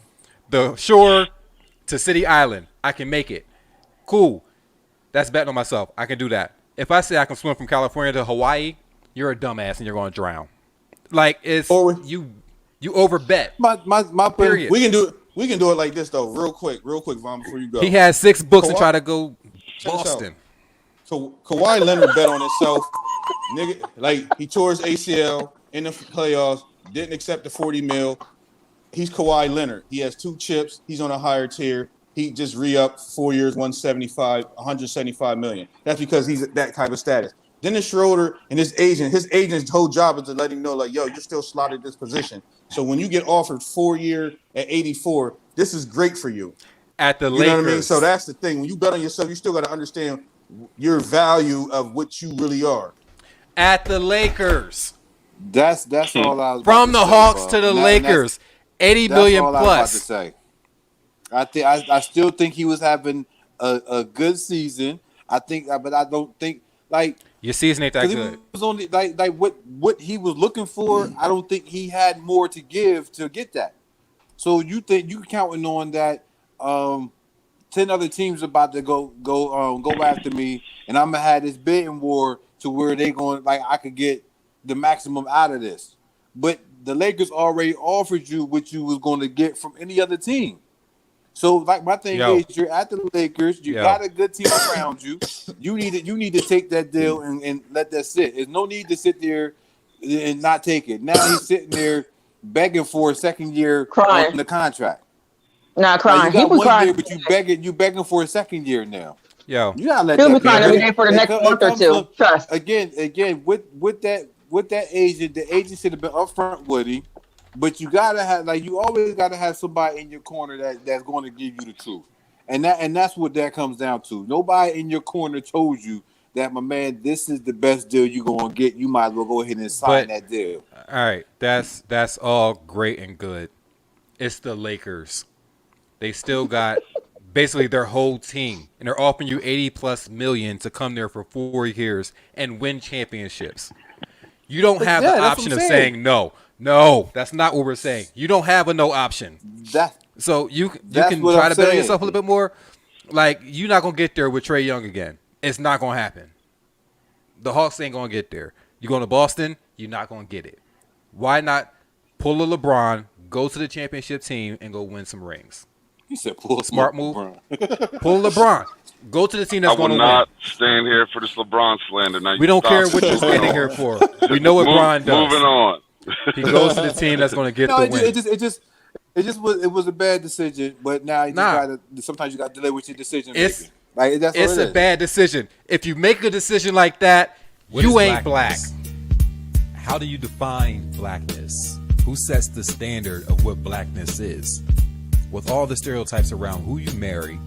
the shore to City Island. I can make it. Cool. That's betting on myself. I can do that. If I say I can swim from California to Hawaii, you're a dumbass and you're going to drown. Like it's you overbet. My period. We can do it like this though, real quick, Vaughn, before you go. He had 6 books and try to go Boston. So Kawhi Leonard bet on himself. Nigga, like he tore his ACL in the playoffs, didn't accept the 40 mil. He's Kawhi Leonard. He has 2 chips. He's on a higher tier. He just re-upped 4 years, 175 million. That's because he's that type of status. Dennis Schroeder and his agent's whole job is to let him know, like, yo, you're still slotted this position. So when you get offered 4 year at 84, this is great for you. At the Lakers. Lakers. You know what I mean? So that's the thing. When you bet on yourself, you still got to understand your value of what you really are. At the Lakers. That's all I was from about the to Hawks say, to the bro. Lakers. 80 that's million all plus. I was about to say. I still think he was having a good season. I think, but I don't think like your season ain't that good. It was only like what he was looking for. I don't think he had more to give to get that. So you think you counting on that? 10 other teams about to go after me, and I'm gonna have this bidding war to where they going like I could get the maximum out of this. But the Lakers already offered you what you was going to get from any other team. So like my thing is, you're at the Lakers, you got a good team around you. You need to take that deal and let that sit. There's no need to sit there and not take it. Now he's sitting there begging for a second year crying on the contract. Not crying. You got He one crying. year, but you begging for a second year now. Yo, you gotta let He'll that be crying every day for the next month or two. Trust. Again, with that agent, the agent should have been upfront with him. But you gotta have you always gotta have somebody in your corner that's going to give you the truth, and that's what that comes down to. Nobody in your corner told you that, my man, this is the best deal you're gonna get. You might as well go ahead and sign that deal. All right, that's all great and good. It's the Lakers. They still got basically their whole team, and they're offering you 80+ million to come there for 4 years and win championships. You don't have the option of saying no. No, that's not what we're saying. You don't have a no option. So you can try to bet on yourself a little bit more. Like, you're not gonna get there with Trae Young again. It's not gonna happen. The Hawks ain't gonna get there. You going to Boston, you're not gonna get it. Why not pull a LeBron, go to the championship team, and go win some rings? He said pull a smart move. Pull LeBron. Go to the team that's going to win. I will not stand here for this LeBron slander. Now we don't care what you're standing here for. We know what Bron does. Moving on. He goes to the team that's going to get the win. It was a bad decision, but now sometimes you got to delay with your decision it's making. Like it's a bad decision. If you make a decision like that, you ain't black. How do you define blackness? Who sets the standard of what blackness is? With all the stereotypes around who you marry,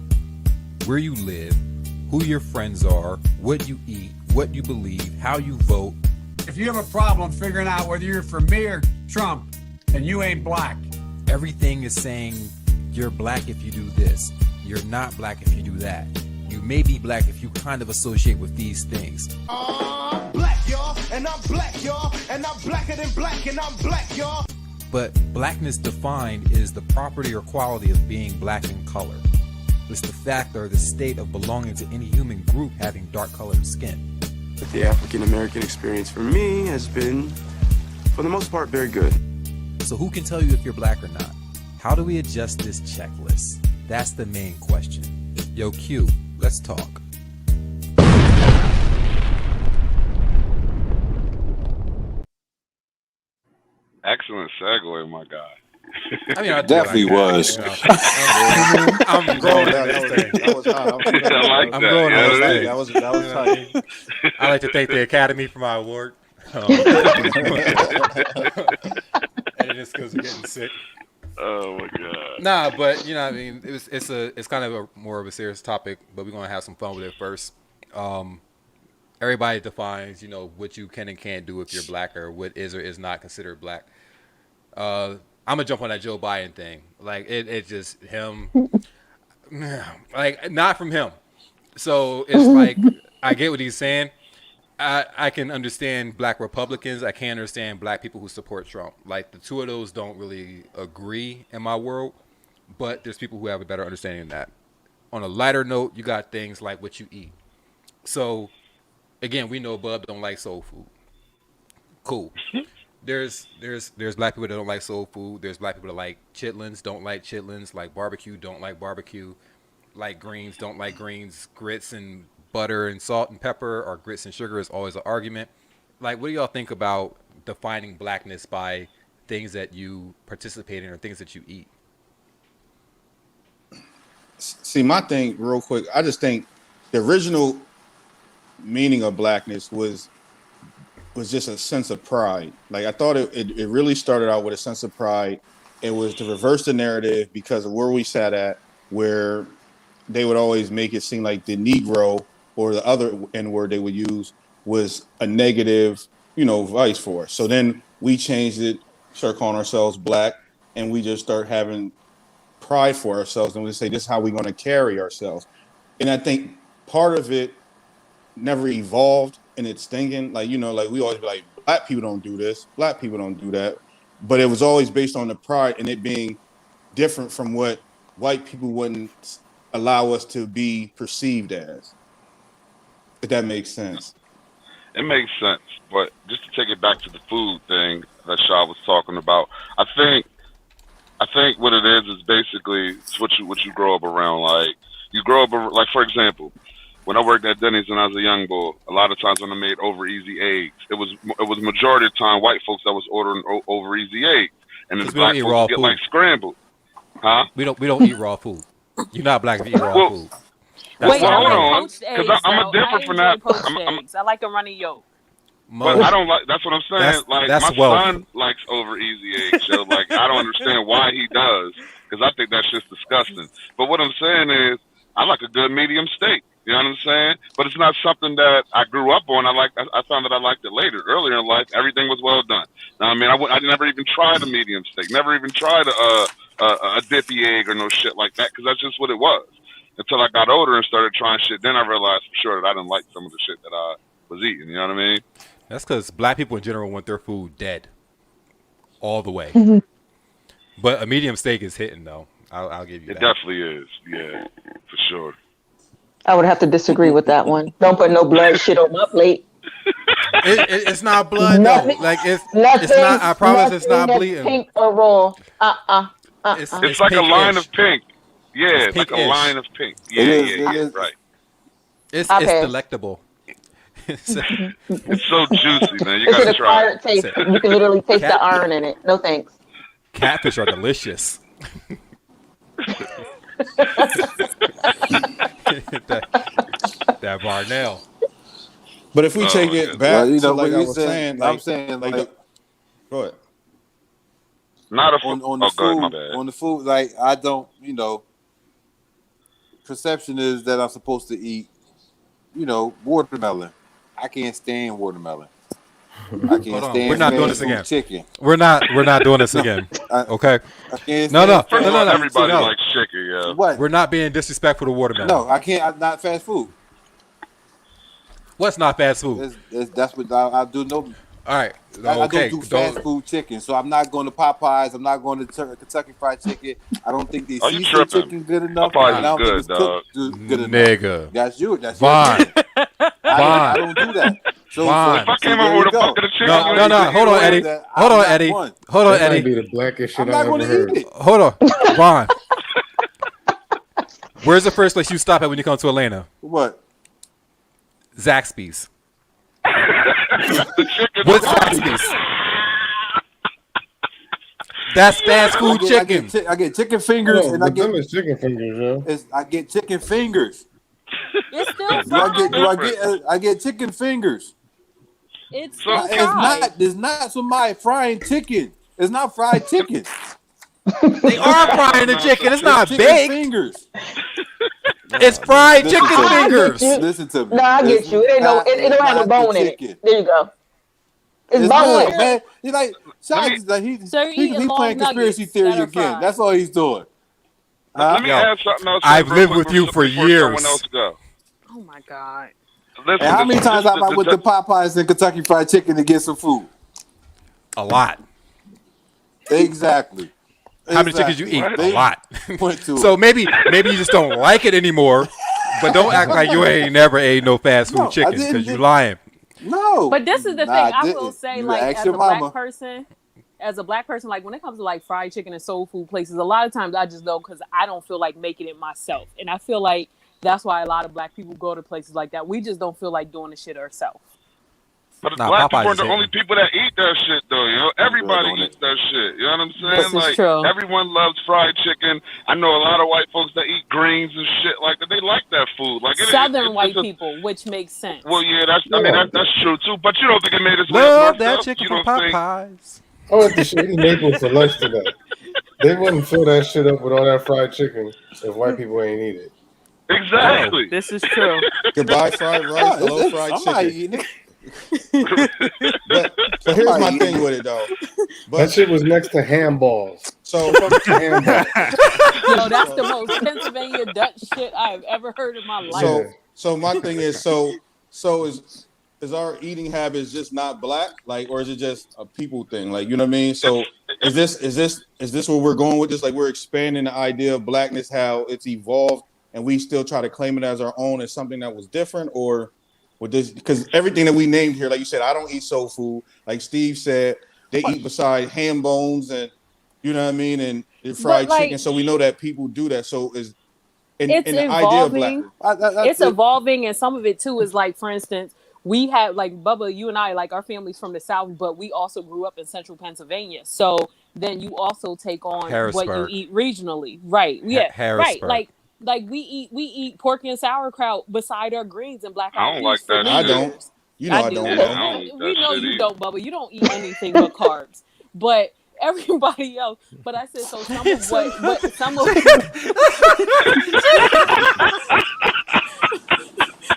where you live, who your friends are, what you eat, what you believe, how you vote. If you have a problem figuring out whether you're for me or Trump, then you ain't black. Everything is saying you're black if you do this. You're not black if you do that. You may be black if you kind of associate with these things. I'm black, y'all, and I'm black, y'all, and I'm blacker than black, and I'm black, y'all. But blackness defined is the property or quality of being black in color. It's the fact or the state of belonging to any human group having dark-colored skin. The African-American experience for me has been, for the most part, very good. So who can tell you if you're black or not? How do we adjust this checklist? That's the main question. Yo, Q, let's talk. Excellent segue, my guy. I mean, I definitely was. I'm growing on this thing. That was hot. I'm growing on this thing. That was tight. I like to thank the Academy for my award. And it just because of getting sick. Oh my god. Nah, but you know, what I mean, it's kind of more of a serious topic, but we're gonna have some fun with it first. Everybody defines, what you can and can't do if you're black, or what is or is not considered black. I'm gonna jump on that Joe Biden thing. Like it just him, like not from him. So it's like I get what he's saying. I can understand black Republicans. I can't understand black people who support Trump. Like the two of those don't really agree in my world, but there's people who have a better understanding than that. On a lighter note, you got things like what you eat. So again, we know Bub don't like soul food. Cool. There's black people that don't like soul food. There's black people that like chitlins, don't like chitlins, like barbecue, don't like barbecue, like greens, don't like greens, grits and butter and salt and pepper, or grits and sugar is always an argument. Like, what do y'all think about defining blackness by things that you participate in or things that you eat? See, my thing, real quick, I just think the original meaning of blackness was just a sense of pride. Like, I thought it really started out with a sense of pride. It was to reverse the narrative because of where we sat at, where they would always make it seem like the Negro or the other N word they would use was a negative, vice for us. So then we changed it, start calling ourselves black, and we just start having pride for ourselves, and we say this is how we're going to carry ourselves. And I think part of it never evolved in its thinking. Like, like we always be like, black people don't do this, black people don't do that. But it was always based on the pride and it being different from what white people wouldn't allow us to be perceived as. If that makes sense. It makes sense, but just to take it back to the food thing that Shaw was talking about, I think what it is basically it's what you grow up around. Like you grow up like, for example, when I worked at Denny's when I was a young boy, a lot of times when I made over easy eggs, it was majority of the time white folks that was ordering over easy eggs, and then the black folks get like scrambled. Huh? We don't eat raw food. You're not black if you eat raw food. Wait, hold I like on, poached because eggs. I'm a different from that. I like them running yolk. But I don't like. That's what I'm saying. That's my son likes over easy eggs. So like, I don't understand why he does, because I think that's just disgusting. But what I'm saying is, I like a good medium steak. You know what I'm saying? But it's not something that I grew up on. I found that I liked it later. Earlier in life, everything was well done. Now, I mean, I never even tried a medium steak. Never even tried a dippy egg or no shit like that, because that's just what it was. Until I got older and started trying shit, then I realized for sure that I didn't like some of the shit that I was eating. You know what I mean? That's because black people in general want their food dead, all the way. Mm-hmm. But a medium steak is hitting, though. I'll give you that. It definitely is. Yeah, for sure. I would have to disagree with that one. Don't put no blood shit on my plate. It's not blood though. Like it's not. I promise it's not bleeding. Pink or raw. It's like a line of pink. Yeah, it's like a line of pink. Yeah, right. It's delectable. It's so juicy, man. You gotta try it. Taste. You can literally taste the iron in it. No thanks. Catfish are delicious. that Barnell. But if we take it back, well, like I was saying, saying, I'm saying, like go ahead. Not a on the food. my bad. On the food, like I don't, perception is that I'm supposed to eat, watermelon. I can't stand watermelon. I can't stand. We're not doing this again. Chicken. We're not doing this again. Okay. I can't No. Everybody likes chicken, yeah. What? We're not being disrespectful to watermelon. No, I can't. I'm not fast food. What's not fast food? That's what I do. No. All right. I Okay. don't do fast food chicken, so I'm not going to Popeyes. I'm not going to Kentucky Fried Chicken. I don't think they season chicken good enough. Popeyes I don't is think it's cooked good enough. Nigga. That's you. That's Vaughn. I don't do that. So if I came over with a bucket of chicken, no. Hold on, Eddie. Hold on, Eddie. That might be the blackest shit I've ever heard. Hold on, Vaughn. Where's the first place you stop at when you come to Atlanta? What? Zaxby's. What's Zaxby's? That's fast food chicken. I get chicken fingers, and I get chicken fingers. I get chicken fingers. It's still fried. I get chicken fingers. It's still fried. It's not somebody frying chicken. It's not fried chicken. They are frying the chicken. It's not chicken baked. fingers. It's fried chicken fingers. Listen to me. No, I get you. It ain't no. It don't have no bone in it. There you go. It's boneless, not, man. He's like, he's playing conspiracy theory again. That's all he's doing. Let me add something else. I've lived with you for years. Oh my God. Listen, how many times have I went to Popeyes and Kentucky Fried Chicken to get some food? A lot. Exactly. How many chickens you eat? They A lot. went to So maybe you just don't like it anymore. But don't act like you ain't never ate no fast food chicken because you lying. No. But this is the thing I will say, You like, ask as your a mama. black person, like when it comes to like fried chicken and soul food places, a lot of times I just go because I don't feel like making it myself. And I feel like that's why a lot of black people go to places like that. We just don't feel like doing the shit ourselves. But black people are the only people that eat that shit, though. You know, everybody eats that shit. You know what I'm saying? This is like true. everyone loves fried chicken. I know a lot of white folks that eat greens and shit like that. They like that food. Like Southern white people, which makes sense. Well, yeah, I mean that's true too. But you don't think it made its way Love north that south? chicken You from don't think? Popeyes. I went to shit Naples for lunch today. They wouldn't fill that shit up with all that fried chicken if white people ain't eat it. Exactly. This is true. Goodbye fried rice, hello fried chicken. But here's my thing with it though. That shit was next to ham balls. So Yo, that's the most Pennsylvania Dutch shit I've ever heard in my life. So my thing is, so is our eating habits just not black, like, or is it just a people thing, like, you know what I mean? So is this where we're going with this? Like, we're expanding the idea of blackness, how it's evolved, and we still try to claim it as our own, as something that was different, or with this? Because everything that we named here, like you said, I don't eat soul food. Like Steve said, they eat beside ham bones and, you know what I mean, and fried chicken. So we know that people do that. So is It's in the idea of evolving. blackness. It's evolving, and some of it too is like, for instance, we have like Bubba, you and I, like our family's from the South, but we also grew up in Central Pennsylvania. So then you also take on what you Harrisburg. eat regionally, right? Yeah, Harrisburg. right. Like we eat pork and sauerkraut beside our greens and black. I don't like that. I don't. You know I don't. We know you don't, Bubba. You don't eat anything but carbs. But everybody else. But I said, so some of what some of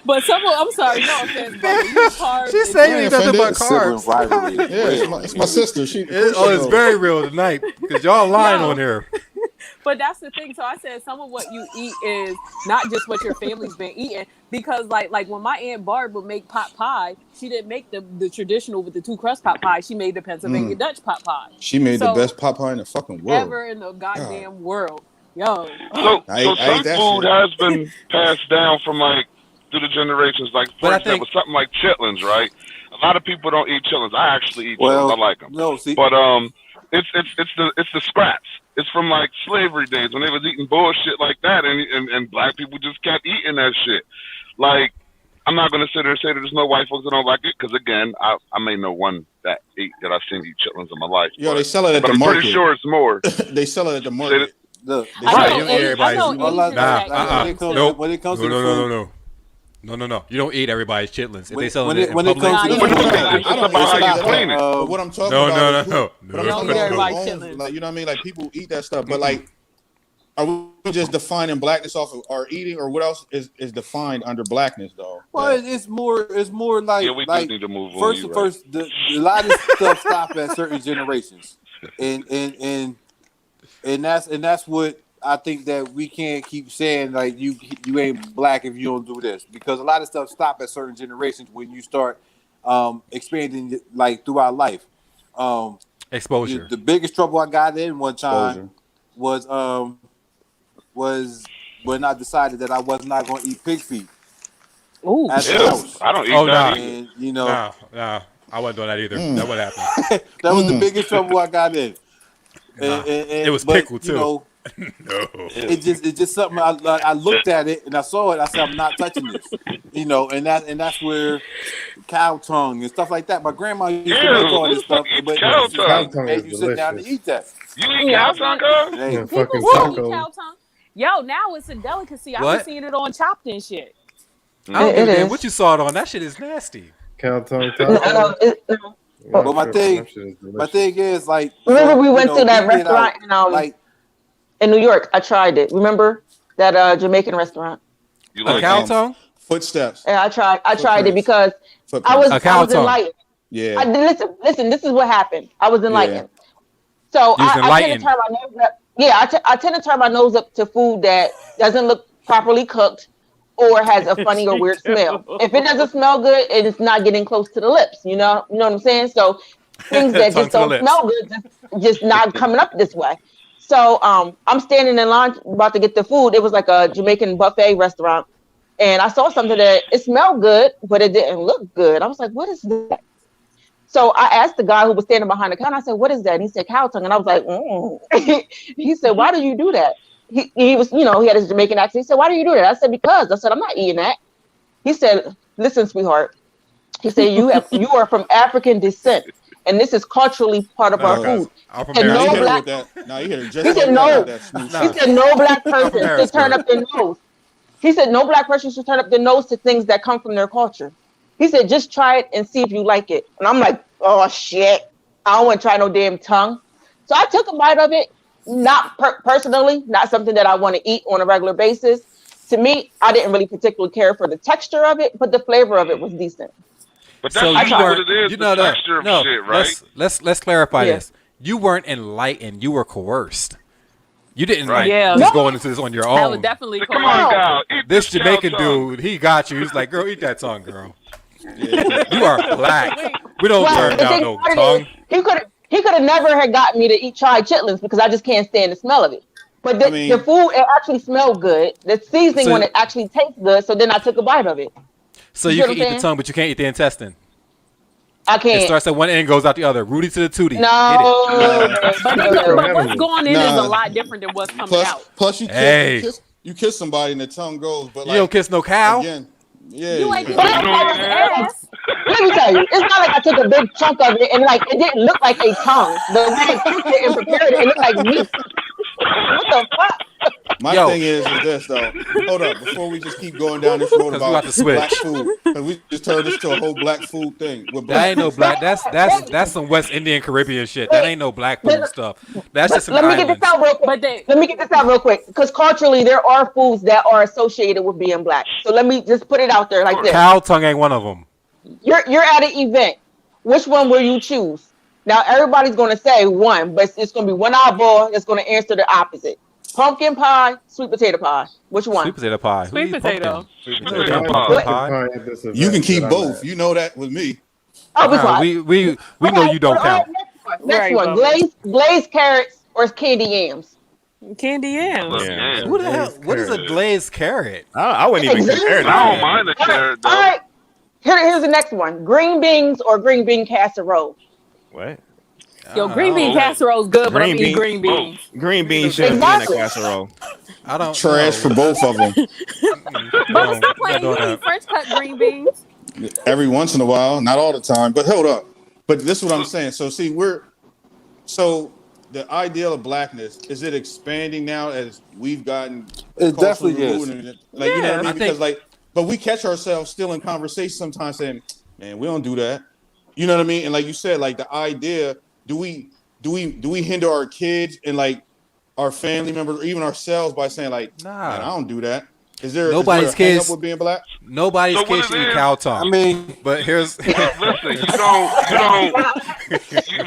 but some of, I'm sorry, no offense, Bubba. You carbs. She's saying nothing but carbs. Yeah, it's my sister. It's very real tonight because y'all lying on here. But that's the thing. So I said some of what you eat is not just what your family's been eating. Because like when my Aunt Barb would make pot pie, she didn't make the traditional with the 2 crust pot pie. She made the Pennsylvania Dutch pot pie. She made the best pot pie in the fucking world. Ever in the goddamn world. Yo. So some food has been passed down from like through the generations. Like for example, something like chitlins, right? A lot of people don't eat chitlins. I actually eat chitlins. I like them. No, see, but it's the scraps. It's from like slavery days when they was eating bullshit like that, and black people just kept eating that shit. Like, I'm not gonna sit there and say that there's no white folks that don't like it, because again, I may know one that I've seen eat chitlins in my life. Yo, they sell it at the I'm market. pretty sure it's more. They sell it at the market. Look, when it comes to food, No. You don't eat everybody's chitlins. If they sell it in when it public, comes to what I'm talking No. about. But I'm talking about like, you know what I mean? Like, people eat that stuff, but like, are we just defining blackness off of our eating, or what else is defined under blackness, though? Well, it's more like, we like need to move first, a lot of stuff stop at certain generations, and that's what I think that we can't keep saying, like, you ain't black if you don't do this, because a lot of stuff stop at certain generations when you start expanding like throughout life. Exposure. The biggest trouble I got in one time was when I decided that I was not going to eat pig feet. Ooh, I don't eat that. And, you know, no, I wasn't doing that either. That would happen. That was the biggest trouble I got in. It was pickled too. You know, no, it's just something. I looked at it and I saw it. I said, I'm not touching this. You know, and that's where cow tongue and stuff like that. My grandma used to make all this stuff, but cow tongue made you sit down to eat that. You eat cow tongue, girl? Hey, fucking People eat cow tongue. Yo, now it's a delicacy. What? I've seen it on Chopped and shit. I don't give a damn what you saw it on. That shit is nasty. Cow tongue. But my thing is like. Remember, so, we you went know, to that eating it out, restaurant in New York. I tried it. Remember that Jamaican restaurant? You A cow tongue? Footsteps. Yeah, I tried it because Footprints. I A cow was tongue. enlightened. Yeah. Listen. This is what happened. I was enlightened. So You was I tend to turn my nose up. Yeah, I tend to turn my nose up to food that doesn't look properly cooked or has a funny or weird smell. If it doesn't smell good, it's not getting close to the lips. You know what I'm saying? So things that Tongue just to the don't lips. smell good, just not coming up this way. So I'm standing in line about to get the food. It was like a Jamaican buffet restaurant. And I saw something that it smelled good, but it didn't look good. I was like, what is that? So I asked the guy who was standing behind the counter, I said, what is that? And he said, cow tongue. And I was like, He said, why do you do that? He was, he had his Jamaican accent. He said, why do you do that? I said, because. I said, I'm not eating that. He said, listen, sweetheart. He said, you are from African descent. And this is culturally part of our food. I'm from Harrisburg. He said, no black person should turn up their nose. He said, no black person should turn up their nose to things that come from their culture. He said, just try it and see if you like it. And I'm like, oh, shit. I don't want to try no damn tongue. So I took a bite of it. Not personally, not something that I want to eat on a regular basis. To me, I didn't really particularly care for the texture of it, but the flavor of it was decent. But that's usually what it is, the texture of shit, right? Let's clarify this. You weren't enlightened. You were coerced. You didn't Yeah. just go into this on your own. That was definitely cool. Come on, Kyle. Eat This this Jamaican cow tongue. dude, he got you. He's like, girl, eat that tongue, girl. You are black. We don't burn down no tongue. He could have never had gotten me to try chitlins because I just can't stand the smell of it. But the food, it actually smelled good. The seasoning when it actually tastes good. So then I took a bite of it. So you can eat the tongue, but you can't eat the intestine. I can't. It starts at one end, goes out the other. Rudy to the tootie. No. But what's going in is a lot different than what's coming out. Plus, you kiss somebody and the tongue goes, but you don't kiss no cow. Again, yeah. You ain't kissing ass. Let me tell you, it's not like I took a big chunk of it and it didn't look like a tongue. The way they cooked it and prepared it, it looked like meat. What the fuck? My thing is this though. Hold up, before we just keep going down this road about black food, because we just turned this to a whole black food thing. That ain't no black. That's some West Indian Caribbean shit. That ain't no black food stuff. That's just some Let me get this out real quick. Let me get this out real quick, because culturally there are foods that are associated with being black. So let me just put it out there like this. Cow tongue ain't one of them. You're at an event. Which one will you choose? Now everybody's going to say one, but it's going to be one eyeball that's going to answer the opposite. Pumpkin pie, sweet potato pie. Which one? Sweet potato pie. Sweet potato. Pie. You can keep both. You know that with me. Oh, be quiet. We know you don't count. Next one. Glazed carrots or candy yams? Candy yams. Yeah. Who the hell? What is a glazed carrot? I wouldn't even compare it. I don't mind the carrot, though. All right. Here's the next one. Green beans or green bean casserole? What? Yo, green bean casserole is good, but I'm eating green beans. Green beans shouldn't be in a casserole. I don't trash for both of them. But stop playing. You eat French cut green beans. Every once in a while, not all the time. But hold up. But this is what I'm saying. So see, the ideal of blackness, is it expanding now as we've gotten? It definitely is. You know what I mean? Because but we catch ourselves still in conversation sometimes saying, "Man, we don't do that." You know what I mean? And like you said, like the idea. Do we hinder our kids and our family members, or even ourselves, by saying man, I don't do that? Is there nobody's is there a hang kids up with being black? Nobody's kids eat cow tongue. I mean, but here's listen, you don't.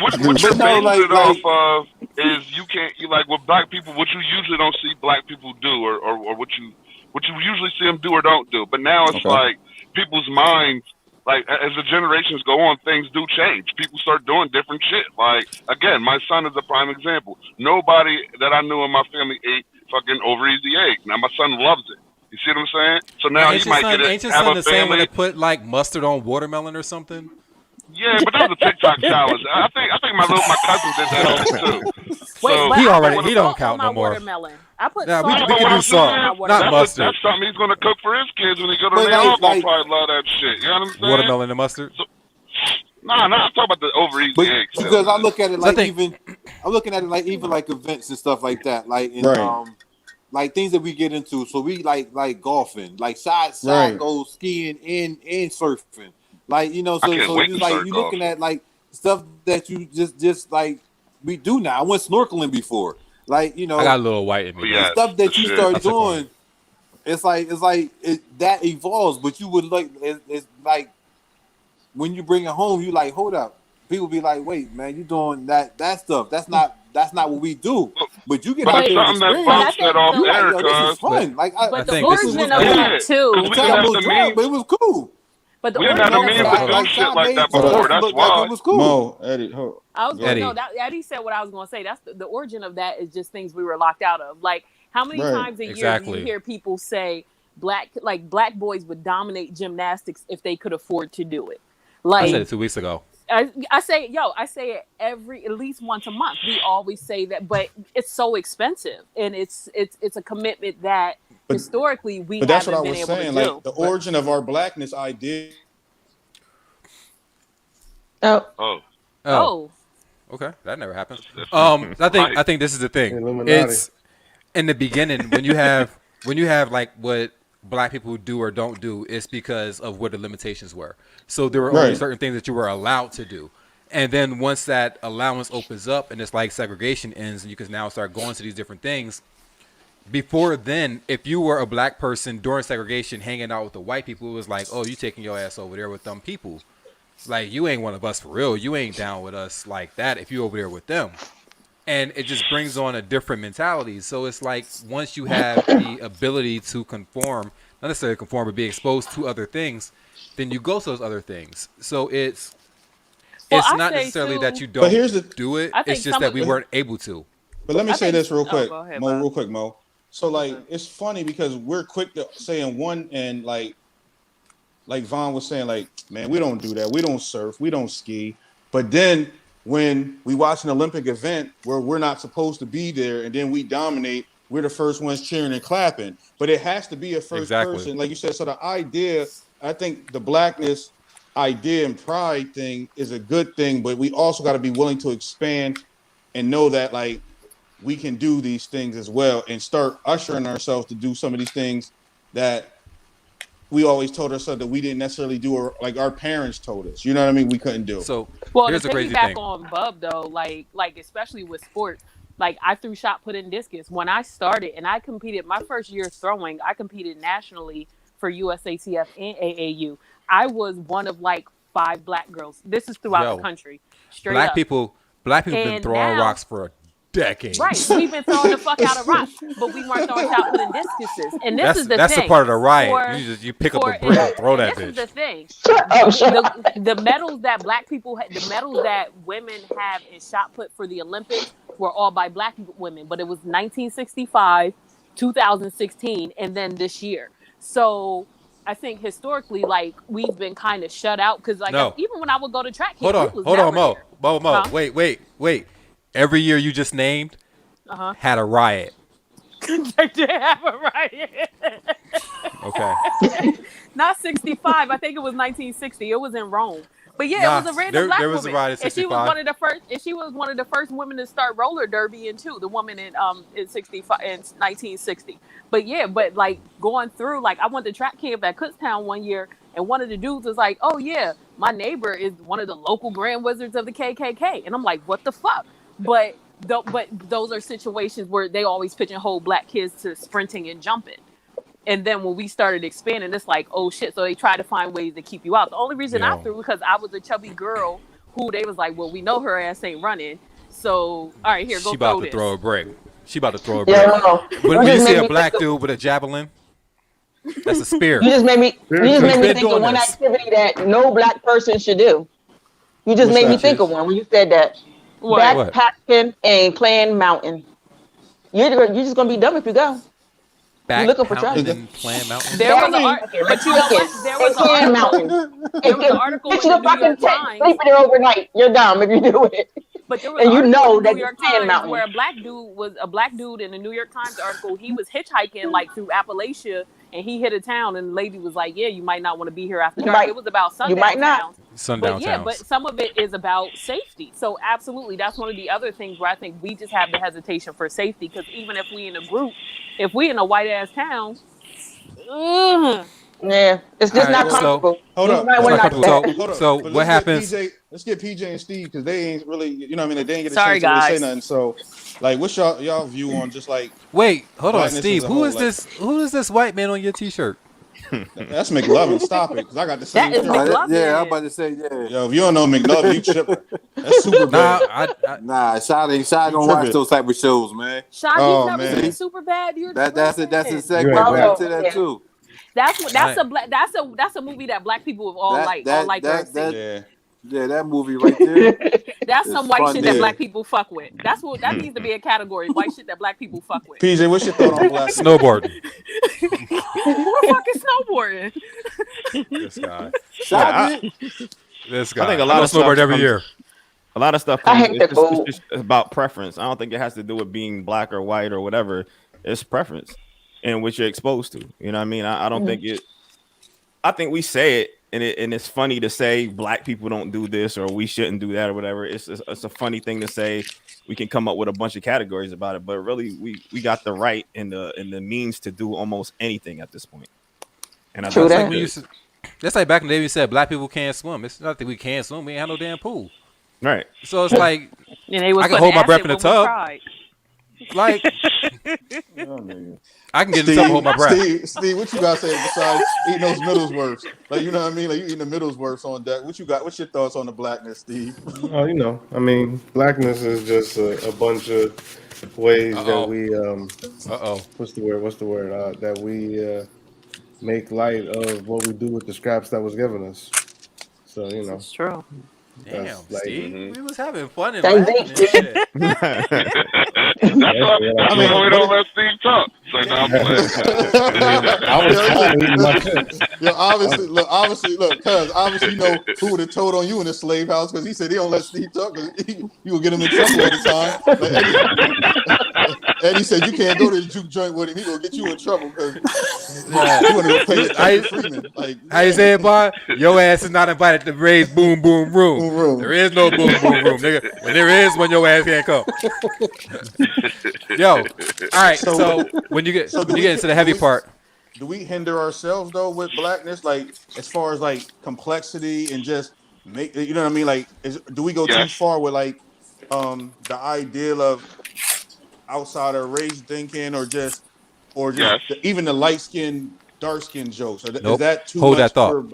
What you're basing it off of is you like what black people, what you usually don't see black people do, or what you usually see them do or don't do. But now it's like people's minds. Like, as the generations go on, things do change. People start doing different shit. Like, again, my son is a prime example. Nobody that I knew in my family ate fucking over easy eggs. Now, my son loves it. You see what I'm saying? So now he might get it. Ain't your son the same when they put, mustard on watermelon or something? Yeah, but that was a TikTok challenge. I think my cousin did that too. Wait, he don't count no more. Watermelon. I put we salt can do salt, not mustard. That's something he's going to cook for his kids when he go to their all going to probably love that shit. You know what I'm saying? Watermelon and mustard? Nah, I'm talking about the over easy eggs. Because I look at it I'm looking at it even events and stuff like that. Like things that we get into. So we like golfing, side goes skiing and surfing. So it's like you're looking at stuff that you just like we do now. I went snorkeling before, like I got a little white in me. Yeah, stuff that you start I took one. doing. It's like that evolves, but you would like it's like when you bring it home, you like hold up. People be like, wait, man, you doing that stuff? That's not what we do. But you get But out it's there and something that experience. bounced that off You like, air, yo, this is cuz. fun. Like, But the think this is origin what's of good. that too. Because we didn't have the means. but it was cool. But the We didn't have origin the of means to that, do shit like that made before. it That's look like why. it was cool. Mo, Eddie, hold. I was Eddie. going no. Eddie said what I was going to say. That's the origin of that is just things we were locked out of. Like how many Right. times a year do Exactly. you hear people say black boys would dominate gymnastics if they could afford to do it? I Like said it 2 weeks ago. I say it at least once a month. We always say that, but it's so expensive, and it's a commitment that historically we But that's haven't what I been was able saying. to do. Like the origin of our blackness idea. Oh. Okay, that never happened. I think this is the thing. Illuminati. It's in the beginning when you have like what black people do or don't do, it's because of what the limitations were. So there were only Right. certain things that you were allowed to do. And then once that allowance opens up and it's like segregation ends and you can now start going to these different things. Before then, if you were a black person during segregation hanging out with the white people, it was like, oh, you taking your ass over there with them people. Like, you ain't one of us for real. You ain't down with us like that if you over there with them. And it just brings on a different mentality. So it's like once you have the ability to conform, not necessarily conform, but be exposed to other things, then you go to those other things. So it's not necessarily that you don't do it. It's just that we weren't able to. But let me say this real quick, go ahead, Mo. Bob. Real quick, Mo. So like, it's funny because we're quick to say in one end, like Vaughn was saying, like, man, we don't do that. We don't surf. We don't ski. But then when we watch an Olympic event where we're not supposed to be there, and then we dominate, we're the first ones cheering and clapping. But it has to be a first person, like you said. So the idea, I think, the blackness idea and pride thing is a good thing, but we also got to be willing to expand and know that, like, we can do these things as well and start ushering ourselves to do some of these things that we always told ourselves that we didn't necessarily do, or like our parents told us. You know what I mean? We couldn't do. So Well, to piggyback on Bub though, like especially with sports, like I threw shot put in discus when I started, and I competed my first year throwing. I competed nationally for USACF and AAU. I was one of like 5 black girls. This is throughout the country. Straight black up. people have been And throwing now- rocks for a decade. Right, we've been throwing the fuck out of rocks, but we weren't throwing shot put in discuses. And this is the that's thing. the part of the riot. For- You pick up for- a brick and throw that this bitch. is the thing. The medals that black people, the medals that women have in shot put for the Olympics were all by black women, but it was 1965, 2016, and then this year. So I think historically, like we've been kind of shut out because, like, No. even when I would go to track Hold camp, on, Mo. Huh? Wait. Every year you just named Uh-huh. had a riot. They did have a riot. Okay. Not 65. I think it was 1960. It was in Rome. But yeah, Nah, it was a random black there was a woman. riot in And she was 65. one of the first. And she was one of the first women to start roller derby in too. The woman in 65 in 1960. But yeah, but like going through, like I went to track camp at Kutztown one year, and one of the dudes was like, "Oh yeah, my neighbor is one of the local Grand Wizards of the KKK," and I'm like, "What the fuck?" But those are situations where they always pigeonhole black kids to sprinting and jumping. And then when we started expanding, it's like, oh shit. So they try to find ways to keep you out. The only reason I threw because I was a chubby girl who they was like, well, we know her ass ain't running. So, all right, here, go She about throw to this. throw a brick. She about to throw a brick. Yeah, no. When You you just see made a me black think dude with a javelin, that's a spear. You just made me We've think been of doing one this. activity that no black person should do. You just What's made me that, think Chiz? of one when you said that. What? Backpacking and playing mountain. You're just gonna be dumb if you go. Back looking for mountain trouble. and playing mountain. There was an article, but you know what? There was an article. There was an article in Get you the a New fucking York tent, Times. sleep in there overnight. You're dumb if you do it. But there was And an you article know in the that New you're York playing Times mountain. where a black dude in the New York Times article, he was hitchhiking like through Appalachia, and he hit a town, and the lady was like, "Yeah, you might not want to be here after dark." It was about sundown might not. towns. Sundown But yeah, towns. but some of it is about safety. So absolutely, that's one of the other things where I think we just have the hesitation for safety, because even if we in a group, if we in a white ass town, yeah, it's just All not right, so- comfortable. Hold You up. might Hold wanna up. not do that. Hold up. So But what let's get happens- PJ let's get PJ and Steve because they ain't really, you know what I mean? They didn't get a Sorry, chance to really say guys. nothing. So, like, what's y'all view on just like Wait, hold on, Blackness Steve. as a Who whole? is Like, this? Who is this white man on your T-shirt? that's McLovin. Stop it, because I got the same That is shirt. McLovin. Yeah, I'm about to say, yeah. Yo, if you don't know McLovin, you tripping. That's super bad. Nah, Shot You don't watch tripping. those type of shows, man. Sean, Oh, you've never man. seen Super Bad. You're That's a tripping. segue You ain't right black. into that too. That's a movie that black people have all like during scene. Yeah, that movie right there. That's some white shit that yeah. black people fuck with. That's what that needs to be a category. White shit that black people fuck with. PJ, what's your thought on Blackness? Snowboarding. Who the fuck is snowboarding? This guy. This guy. I think a lot of snowboard stuff every comes- year. A lot of stuff I comes. hate It's the just, food. it's just about preference. I don't think it has to do with being black or white or whatever. It's preference and what you're exposed to. You know what I mean? I don't think it. I think we say it and it's funny to say black people don't do this or we shouldn't do that or whatever. It's a funny thing to say. We can come up with a bunch of categories about it, but really we got the right and the means to do almost anything at this point. And I True think that. that's good. That's like back in the day we said black people can't swim. It's not that we can't swim. We ain't have no damn pool. Right. So it's like And they was I can putting hold my breath acid in the when we tub. tried. Like I can get in the tub and hold my breath. Steve, what you got to say besides eating those Middlesworths? Like, you know what I mean? Like, you eating the Middlesworths on deck. What you got? What's your thoughts on the Blackness, Steve? Oh, you know, I mean, Blackness is just a bunch of ways that we what's the word that we make light of what we do with the scraps that was given us. So, you know, It's true. Damn, like, Steve, we was having fun and Thank laughing and you. shit. That's why we don't let Steve talk. So now I'm playing. I was fine eating my chips. Yo, obviously, cuz obviously you know who would have told on you in the slave house because he said he don't let Steve talk because you will get him in trouble all the time. Like Eddie said you can't go to the juke joint with him. He gonna get you in trouble because you want to replace Freeman. Like, how you say it, boy? Your ass is not invited to Ray's boom boom room. There is no boom boom room, nigga. When there is, when your ass can't come. Yo, all right. So when you get into the heavy part, do we hinder ourselves though with Blackness? Like as far as like complexity and just make, you know what I mean? Like, do we go too far with like the ideal of outsider race thinking or just even the light skin, dark skin jokes? Or nope. Is that too Hold much that thought?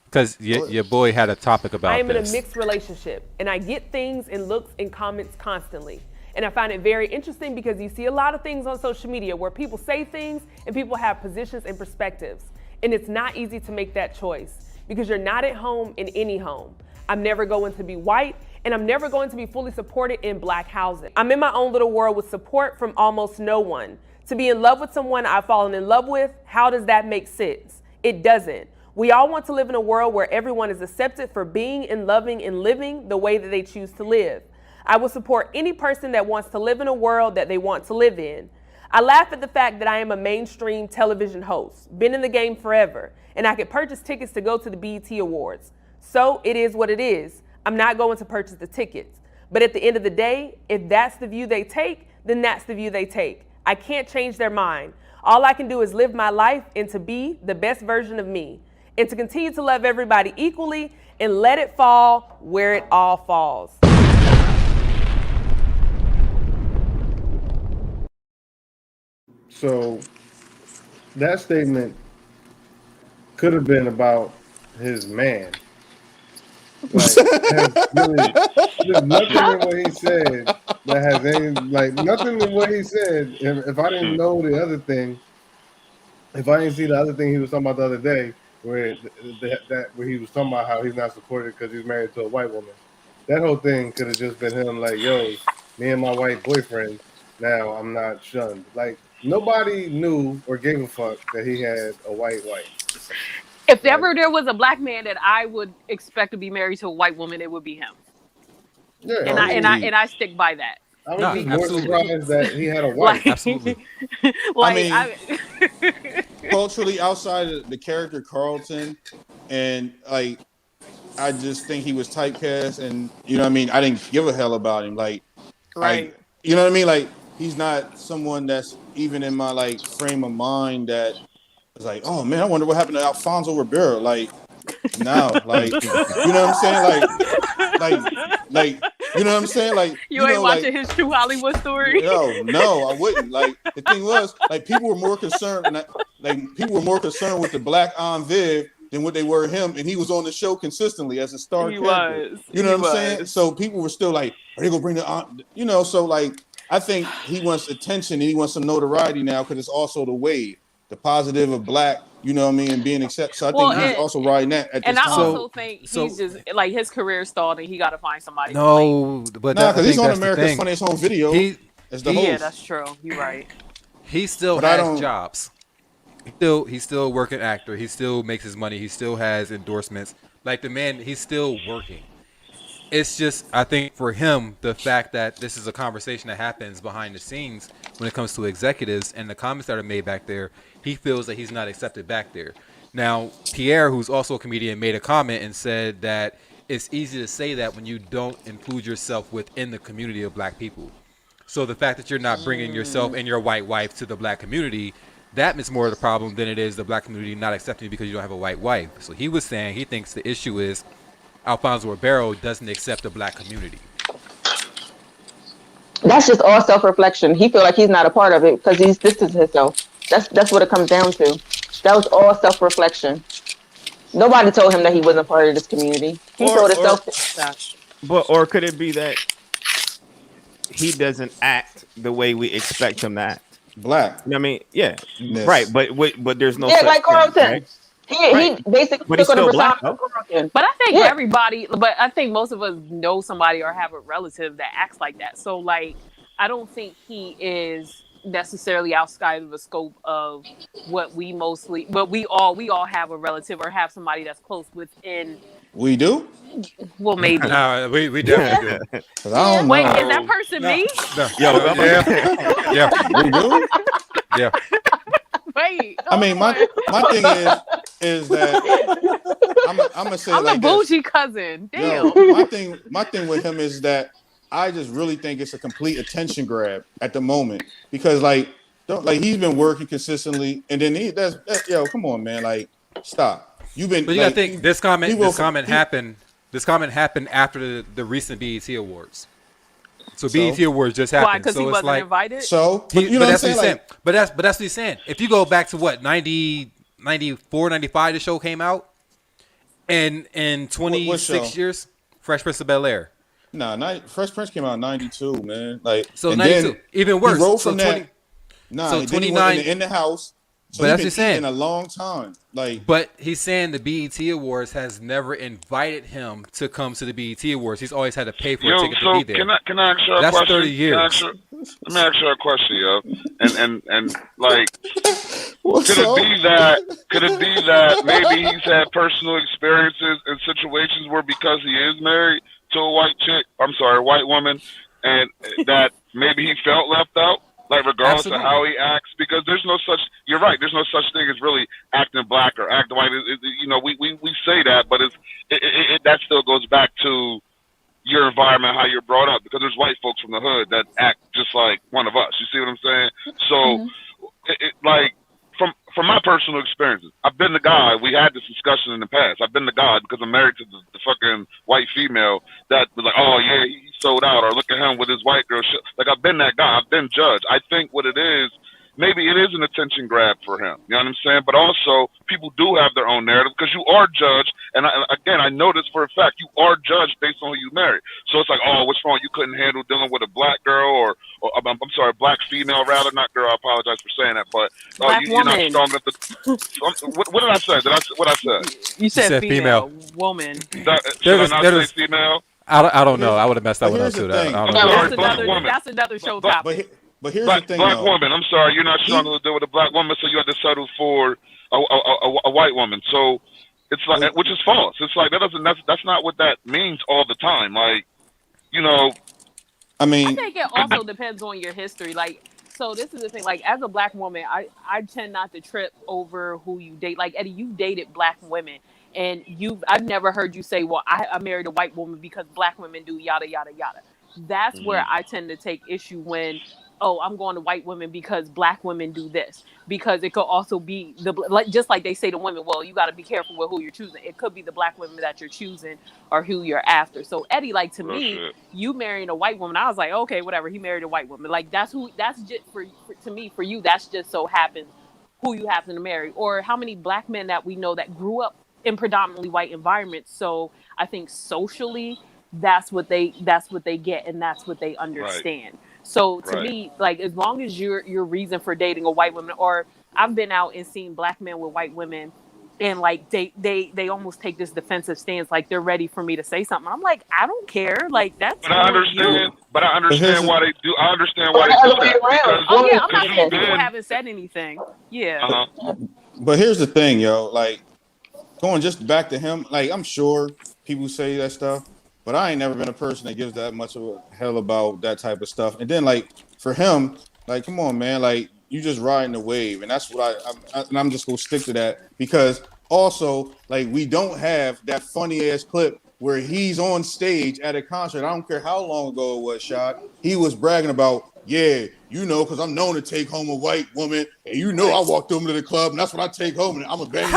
Because your boy had a topic about I am this. in a mixed relationship, and I get things and looks and comments constantly. And I find it very interesting because you see a lot of things on social media where people say things and people have positions and perspectives. And it's not easy to make that choice because you're not at home in any home. I'm never going to be white, and I'm never going to be fully supported in black housing. I'm in my own little world with support from almost no one. To be in love with someone I've fallen in love with, how does that make sense? It doesn't. We all want to live in a world where everyone is accepted for being and loving and living the way that they choose to live. I will support any person that wants to live in a world that they want to live in. I laugh at the fact that I am a mainstream television host, been in the game forever, and I could purchase tickets to go to the BET Awards. So it is what it is. I'm not going to purchase the tickets. But at the end of the day, if that's the view they take, then that's the view they take. I can't change their mind. All I can do is live my life and to be the best version of me, and to continue to love everybody equally and let it fall where it all falls. So that statement could have been about his man. Like, there's nothing in what he said that has any, like, nothing in what he said. If I didn't know the other thing, if I didn't see the other thing he was talking about the other day, where where he was talking about how he's not supported because he's married to a white woman, that whole thing could have just been him like, yo, me and my white boyfriend, now I'm not shunned. Like, nobody knew or gave a fuck that he had a white wife. If ever there was a black man that I would expect to be married to a white woman, it would be him. Yeah, and I stick by that. I was just more surprised that he had a wife. Absolutely. Like, I mean, culturally outside of the character Carlton, and like, I just think he was typecast, and you know what I mean. I didn't give a hell about him. Like, right. You know what I mean. Like, he's not someone that's even in my like frame of mind that was like, oh man, I wonder what happened to Alfonso Ribeiro. Like, now. Like, you know what I'm saying? Like, you know what I'm saying? Like, You ain't know, watching like, his True Hollywood Story? No, I wouldn't. Like, the thing was, like, people were more concerned, with the black Aunt Viv than what they were him, and he was on the show consistently as a star character. You know what I'm saying? So people were still like, are they gonna bring the aunt? You know, so like, I think he wants attention and he wants some notoriety now because it's also the wave, the positive of black. You know what I mean, and being accepted. So I think he's also riding that at this time. And I also think he's just like his career stalled, and he got to find somebody. No, but because he's on America's Funniest Home Video as the host. Yeah, that's true. You're right. He still has jobs. He's still a working actor. He still makes his money. He still has endorsements. Like the man, he's still working. It's just, I think for him, the fact that this is a conversation that happens behind the scenes when it comes to executives and the comments that are made back there, he feels that he's not accepted back there. Now, Pierre, who's also a comedian, made a comment and said that it's easy to say that when you don't include yourself within the community of black people. So the fact that you're not bringing yourself and your white wife to the black community, that is more of the problem than it is the black community not accepting you because you don't have a white wife. So he was saying he thinks the issue is Alfonso Ribeiro doesn't accept the black community. That's just all self-reflection. He feel like he's not a part of it because he's distanced himself. That's what it comes down to. That was all self-reflection. Nobody told him that he wasn't part of this community. He told himself. Or could it be that he doesn't act the way we expect him to act? Black. I mean, yeah, right. But there's no. Yeah, like Carlton. Right? He basically took on the persona of Carlton. But I think everybody. But I think most of us know somebody or have a relative that acts like that. So like, I don't think he is necessarily outside of the scope of what we mostly. But we all have a relative or have somebody that's close within. We do? Well, maybe. No, we definitely do. I don't Wait, know. is that person me? No. Yeah. We do? Yeah. Wait. I mean, my thing is that I'm gonna say I'm like a bougie cousin. Damn. Yo, my thing with him is that I just really think it's a complete attention grab at the moment because like he's been working consistently and then that's yo, come on, man, like stop. But you gotta think this comment happened after the recent BET Awards. So BET Awards just happened. Why? Because he wasn't invited. You know that's what I'm saying? But that's what he's saying. If you go back to what 90, 94, 95, the show came out, and in 26 years, Fresh Prince of Bel-Air. Nah, Fresh Prince came out in 92, man. Like so 92, even worse. He wrote so from 20, that. Nah, so 29 in the house. So but that's what he's saying. In a long time, But he's saying the BET Awards has never invited him to come to the BET Awards. He's always had to pay for a ticket to be there. Can I ask you a That's question? 30 years. Let me ask you a question, yo. And like, could it be that maybe he's had personal experiences and situations where because he is married to a white woman, and that maybe he felt left out? Like regardless of how he acts, because you're right. There's no such thing as really acting black or acting white. We say that, but that still goes back to your environment, how you're brought up. Because there's white folks from the hood that act just like one of us. You see what I'm saying? So, like from my personal experiences, I've been the guy. We had this discussion in the past. I've been the guy because I'm married to the fucking white female that was like, oh yeah, he sold out, or look at him with his white girl shit. Like I've been that guy. I've been judged. I think what it is, maybe it is an attention grab for him. You know what I'm saying? But also, people do have their own narrative because you are judged. And I know this for a fact. You are judged based on who you marry. So it's like, oh, what's wrong? You couldn't handle dealing with a black girl or I'm sorry, black female rather. Not girl. I apologize for saying that. But you're not strong enough to. What did I say? What I said? You said female. Woman. Should I not say female? I don't know. I would have messed that one up too. That's another show topic. But here's the thing, black woman. I'm sorry, you're not strong enough to deal with a black woman, so you had to settle for a white woman. So it's like, which is false. It's like that's not what that means all the time. Like, I mean, I think it also depends on your history. Like, so this is the thing. Like, as a black woman, I tend not to trip over who you date. Like, Eddie, you dated black women. And I've never heard you say, well, I married a white woman because black women do yada, yada, yada. That's where I tend to take issue when, oh, I'm going to white women because black women do this. Because it could also be just like they say to women, well, you got to be careful with who you're choosing. It could be the black women that you're choosing or who you're after. So Eddie, like, to me, you marrying a white woman, I was like, okay, whatever. He married a white woman. Like, that's just to me, for you, that's just so happens who you happen to marry. Or how many black men that we know that grew up in predominantly white environments. So I think socially, that's what they get, and that's what they understand. Right. So to me, like, as long as your reason for dating a white woman, or I've been out and seen black men with white women, and like they almost take this defensive stance, like they're ready for me to say something. I'm like, I don't care. Like, that's. But I understand why they do. I understand why they do that. Oh yeah, I'm not saying people haven't said anything. Yeah. But here's the thing, yo. Like, going just back to him, like, I'm sure people say that stuff, but I ain't never been a person that gives that much of a hell about that type of stuff. And then, like, for him, like, come on, man, like, you just riding the wave, and that's what I'm just gonna stick to that, because also, like, we don't have that funny ass clip where he's on stage at a concert. I don't care how long ago it was shot. He was bragging about, yeah, you know, because I'm known to take home a white woman, and you know, I walked over to the club, and that's what I take home, and I'm a bang.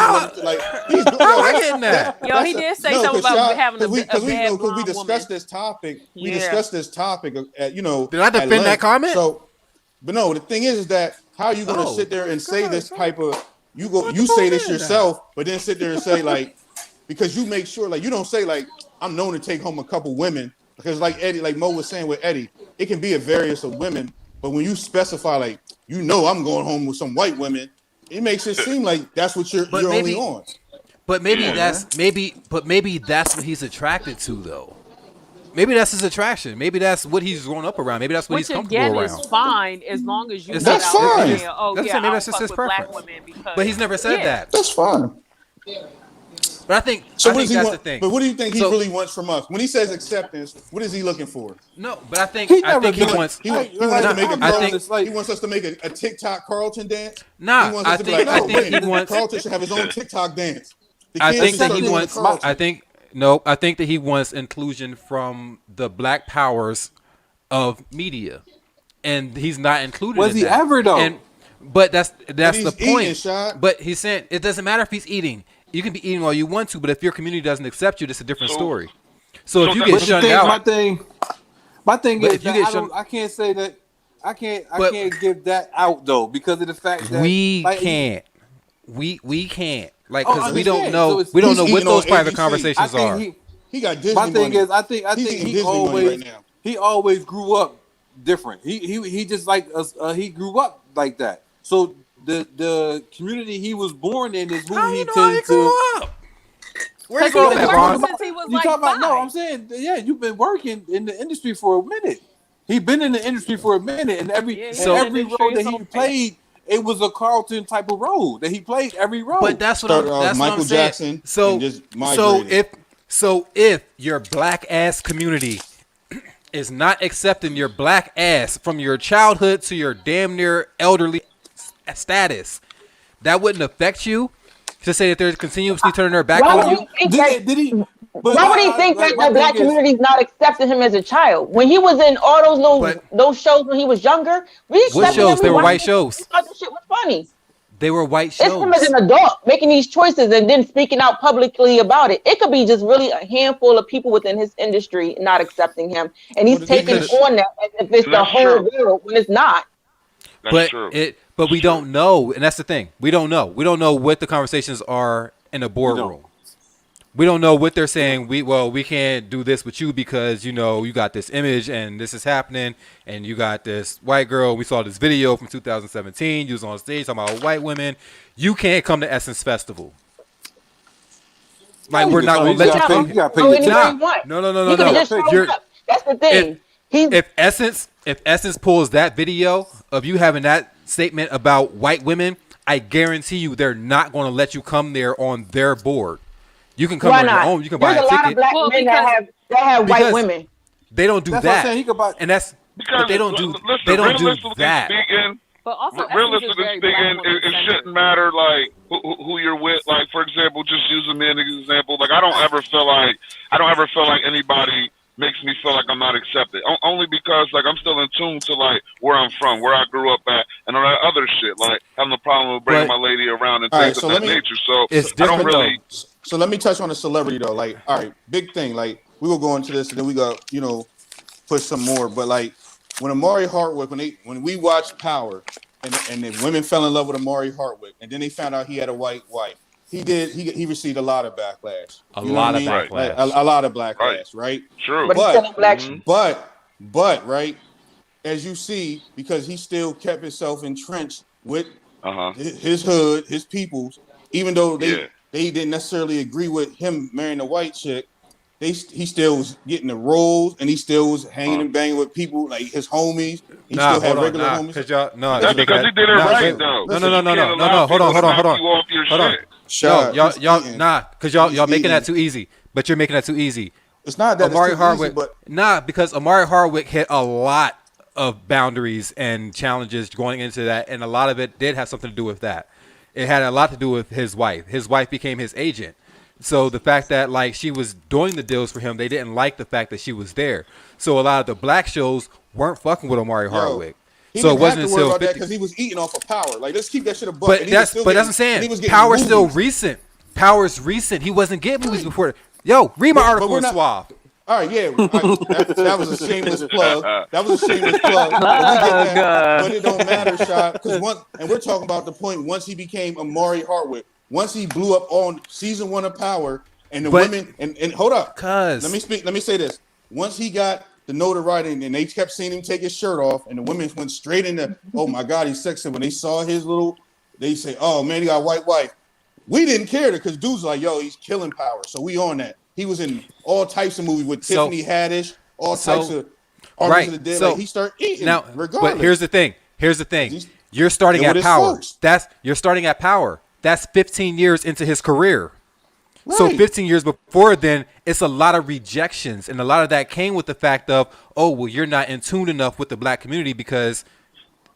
Like, he's doing that. Yo, he did say something about having a bad blonde we discussed this topic. We discussed this topic. You know, did I defend that comment? So, but no, the thing is that how are you going to sit there and say this type of you say this yourself, but then sit there and say, like, because you make sure, like, you don't say, like, I'm known to take home a couple women, because like Eddie, like Mo was saying with Eddie, it can be a various of women, but when you specify, like, you know, I'm going home with some white women, it makes it seem like that's what you're only on. But maybe maybe that's what he's attracted to, though. Maybe that's his attraction. Maybe that's what he's grown up around. Maybe that's what he's comfortable around. Which again is fine, as long as you. That's fine. Saying, oh that's yeah, maybe that's just his preference. But he's never said that. That's fine. But I think so. That's the thing. But what do you think he really wants from us when he says acceptance? What is he looking for? No, but I think he wants. He wants us to make a TikTok Carlton dance. Nah, he wants us to be like, Carlton should have his own TikTok dance. I think that he wants. I think that he wants inclusion from the black powers of media, and he's not included. Was in he that. ever though? But that's the point. Eating, but he's saying it doesn't matter if he's eating. You can be eating all you want to, but if your community doesn't accept you, that's a different story. So if you get shunned out, my thing is that I can't say that. I can't give that out though, because of the fact that we can't. We can't. Like, because we don't know what those private conversations are. He got Disney My thing money. is, I think he always grew up different. He just like he grew up like that. So the community he was born in is who he tends to. Where you grow up, Ron? You talking about? No, I'm saying, yeah, you've been working in the industry for a minute. He's been in the industry for a minute, and every role that he played, it was a Carlton type of role that he played every role. But that's what Michael I'm saying. Jackson. So if your black ass community is not accepting your black ass from your childhood to your damn near elderly status, that wouldn't affect you. To say that they're continuously turning their back on you. Why would he think that the black community is not accepting him as a child? When he was in all those shows when he was younger, we accepted what shows? him. They were white shows. We thought this shit was funny. They were white shows. It's him as an adult making these choices and then speaking out publicly about it. It could be just really a handful of people within his industry not accepting him, and he's taking on that as if it's the whole world when it's not. That's true. But we don't know, and that's the thing. We don't know. We don't know what the conversations are in the boardroom. We don't know what they're saying. We can't do this with you because, you know, you got this image and this is happening, and you got this white girl. We saw this video from 2017. You was on stage talking about white women. You can't come to Essence Festival. Like, we're not going to let you come. No. That's the thing. If Essence pulls that video of you having that statement about white women, I guarantee you they're not going to let you come there on their board. You can come on your own. You can buy a ticket. There's a lot of black men that have white women. They don't do that. And that's but they don't do that. But also, realistically speaking, it shouldn't matter like who you're with. Like, for example, just using me as an example. Like, I don't ever feel like anybody makes me feel like I'm not accepted. Only because like I'm still in tune to like where I'm from, where I grew up at, and all that other shit. Like having a problem with bringing my lady around and All things right, of that nature. So it's I don't different really. though. So let me touch on the celebrity though. Like, all right, big thing. Like, we will go into this and then we got, push some more. But like when Amari Hardwick, when we watched Power and the women fell in love with Amari Hardwick, and then they found out he had a white wife. He received a lot of backlash. A lot of backlash. Like, a lot of backlash, right? True. But he's still a black. But right, as you see, because he still kept himself entrenched with his hood, his peoples, even though they didn't necessarily agree with him marrying a white chick. He still was getting the roles, and he still was hanging and banging with people like his homies. He still had regular homies. That's because he did it right, though. No. Hold on. Because y'all making that too easy. But you're making that too easy. It's not that Amari it's too Hardwick. easy, but because Amari Hardwick hit a lot of boundaries and challenges going into that, and a lot of it did have something to do with that. It had a lot to do with his wife. His wife became his agent. So the fact that like she was doing the deals for him, they didn't like the fact that she was there. So a lot of the black shows weren't fucking with Omari Hardwick. So it wasn't until because he was eating off of Power. Like, let's keep that shit a buck. But that's what I'm saying. Power's still recent. Power's recent. He wasn't getting movies before. Yo, read my article on Suave. All right, yeah, that was a shameless plug. That was a shameless plug. But it don't matter, Shot, because and we're talking about the point once he became Amari Hardwick. Once he blew up on season 1 of Power, and the women and hold up, let me say this. Once he got the notoriety, and they kept seeing him take his shirt off, and the women went straight into, oh my God, he's sexy. When they saw his they say, oh man, he got a white wife. We didn't care because dudes like, yo, he's killing Power, so we on that. He was in all types of movies with Tiffany Haddish, all types of Armies of the Dead. So, like, he started eating now, regardless. But here's the thing. You're starting at Power. You're starting at Power. That's 15 years into his career. Right. So 15 years before then, it's a lot of rejections. And a lot of that came with the fact of, oh, well, you're not in tune enough with the black community because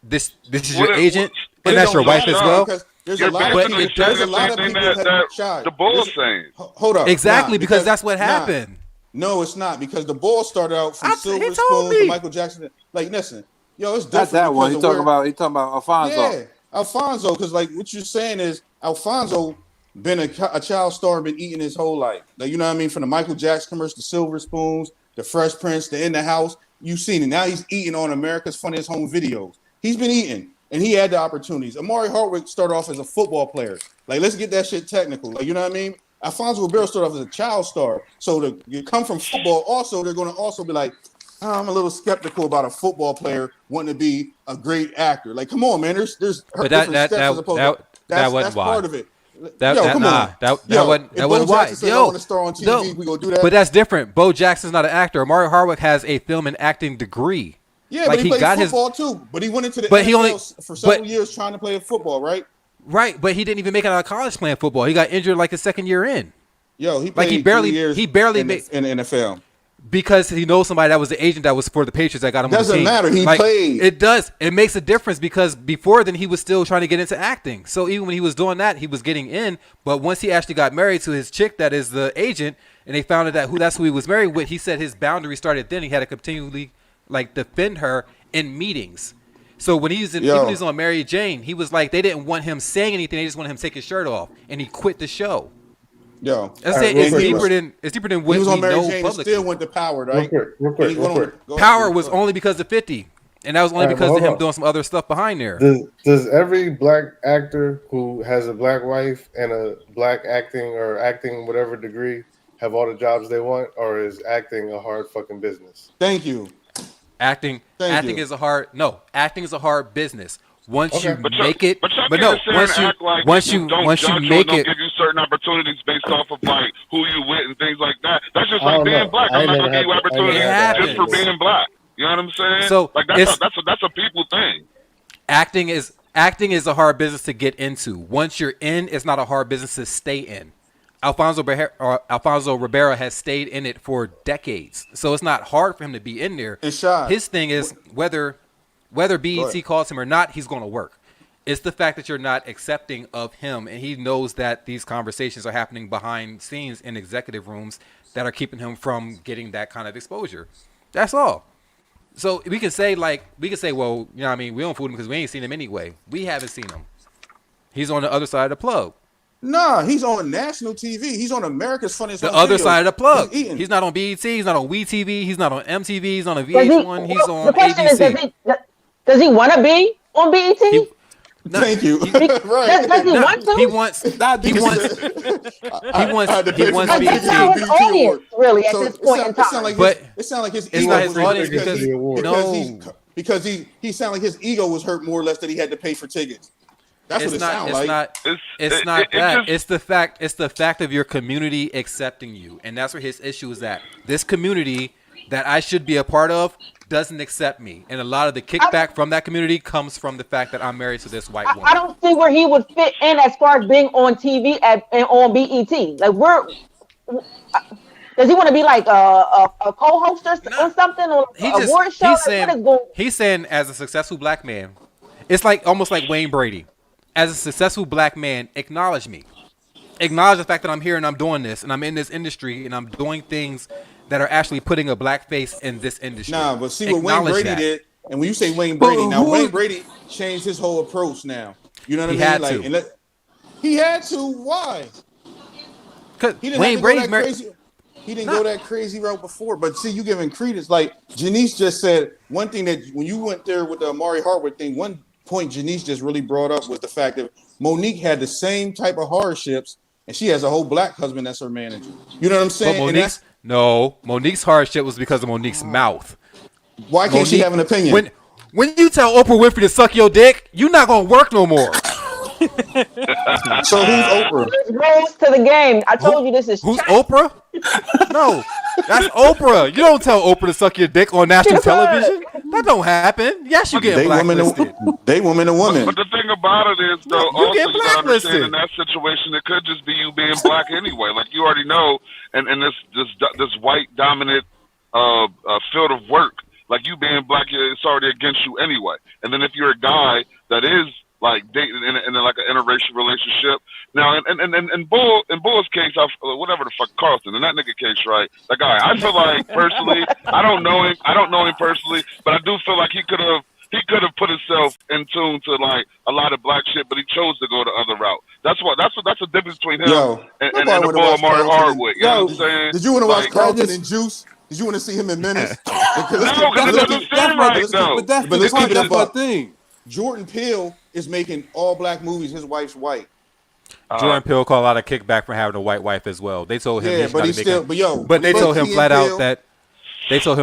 this is your agent and that's your wife as well. There's a lot of people that the Bull saying. Hold up. Exactly, because that's what happened. No, it's not, because the Bull started out from Silver Spoon to Michael Jackson. Like, listen, yo, it's different. That's that one. He talking about Alfonso. Yeah, Alfonso, because like what you're saying is Alfonso been a child star, been eating his whole life. Like, you know what I mean? From the Michael Jackson commercials, the Silver Spoons, the Fresh Prince, the In the House. You've seen it. Now he's eating on America's Funniest Home Videos. He's been eating, and he had the opportunities. Amari Hardwick started off as a football player. Like, let's get that shit technical. Like, you know what I mean? Alfonso Ribeiro started off as a child star. So you come from football, also, they're going to also be like, oh, I'm a little skeptical about a football player wanting to be a great actor. Like, come on, man. There's that wasn't why. Part of it. That wasn't why. I want to star on TV. We gonna do that. But that's different. Bo Jackson's not an actor. Amari Hardwick has a film and acting degree. Yeah, like, but he played football too. But he went into the NFL for several years trying to play football, right? Right, but he didn't even make it out of college playing football. He got injured like his second year in. Yo, he played he barely made in the NFL. Because he knows somebody that was the agent that was for the Patriots that got him on the team. Doesn't matter. He played. It does. It makes a difference because before then he was still trying to get into acting. So even when he was doing that, he was getting in. But once he actually got married to his chick that is the agent, and they found out that's who he was married with, he said his boundary started then. He had to continually defend her in meetings. So when he was on Mary Jane, he was like, they didn't want him saying anything. They just wanted him to take his shirt off, and he quit the show. Yo, it's deeper than what he was on we Mary know Jane publicly. Still went to Power, right? Real quick. Power was only because of 50, and that was only because of him doing some other stuff behind there. Does every black actor who has a black wife and a black acting whatever degree have all the jobs they want, or is acting a hard fucking business? Thank you. Acting is a hard business. Once you make it, once you make it, give you certain opportunities based off of like who you with and things like that. That's just like being black. I'm not gonna give you opportunities just for being black. You know what I'm saying? So like that's a people thing. Acting is a hard business to get into. Once you're in, it's not a hard business to stay in. Alfonso Ribeiro has stayed in it for decades, so it's not hard for him to be in there. His thing is whether BET calls him or not, he's going to work. It's the fact that you're not accepting of him, and he knows that these conversations are happening behind scenes in executive rooms that are keeping him from getting that kind of exposure. That's all. So we can say, well, you know what I mean, we don't fool him because we ain't seen him anyway. We haven't seen him. He's on the other side of the plug. Nah, he's on national TV. He's on America's Funniest Home The other Videos. side of the plug. He's eating. He's not on BET. He's not on WeTV. He's not on MTV. He's on a VH1. He's on the question ABC. Is, does he want to be on BET? Thank you. Does he want to? He wants. He wants That's not his audience, really, at this point in time. It sounds like his it's ego not his was audience because he sounded like his ego was hurt more or less that he had to pay for tickets. That's what it sounds like. It's not that. It's the fact. It's the fact of your community accepting you, and that's where his issue is at. This community that I should be a part of doesn't accept me, and a lot of the kickback from that community comes from the fact that I'm married to this white woman. I don't see where he would fit in as far as being on TV and on BET. Like, does he want to be like a co-host or something, or award show? He's saying as a successful black man, it's like almost like Wayne Brady. As a successful black man, acknowledge me. Acknowledge the fact that I'm here and I'm doing this and I'm in this industry and I'm doing things that are actually putting a black face in this industry. Nah, but see what Wayne Brady did, and when you say Wayne Brady, Wayne Brady changed his whole approach now. You know what I mean? He had to. Why? Because Wayne Brady's crazy. He didn't go that crazy route before. But see, you giving credence. Like Janice just said, one thing that when you went there with the Amari Hartwood thing, one point Janice just really brought up was the fact that Monique had the same type of hardships, and she has a whole black husband that's her manager. You know what I'm saying? Monique's hardship was because of Monique's mouth. Why can't she have an opinion? When you tell Oprah Winfrey to suck your dick, you're not gonna work no more. So who's Oprah? Rules to the game. I told you this is. Who's Oprah? No, that's Oprah. You don't tell Oprah to suck your dick on national television. That don't happen. Yes, you get blacklisted. They woman to woman. But the thing about it is, though, you also get you gotta understand blacklisted. in that situation, it could just be you being black anyway. Like you already know, and this white dominant field of work, like you being black, it's already against you anyway. And then if you're a guy that is like dating in like an interracial relationship. Now, in Bull's case, whatever the fuck, Carlton, in that nigga case, right? That guy, I feel like personally, I don't know him personally, but I do feel like he could have put himself in tune to like a lot of black shit, but he chose to go the other route. That's the difference between him and the Bull Amari Hardwood. You know what I'm saying? Did you want to watch Carlton and Juice? Did you want to see him in Menace? No, because it doesn't seem right though. But that's the thing. Jordan Peele is making all black movies. His wife's white. Jordan Peele called a lot of kickback for having a white wife as well. They told him, they told him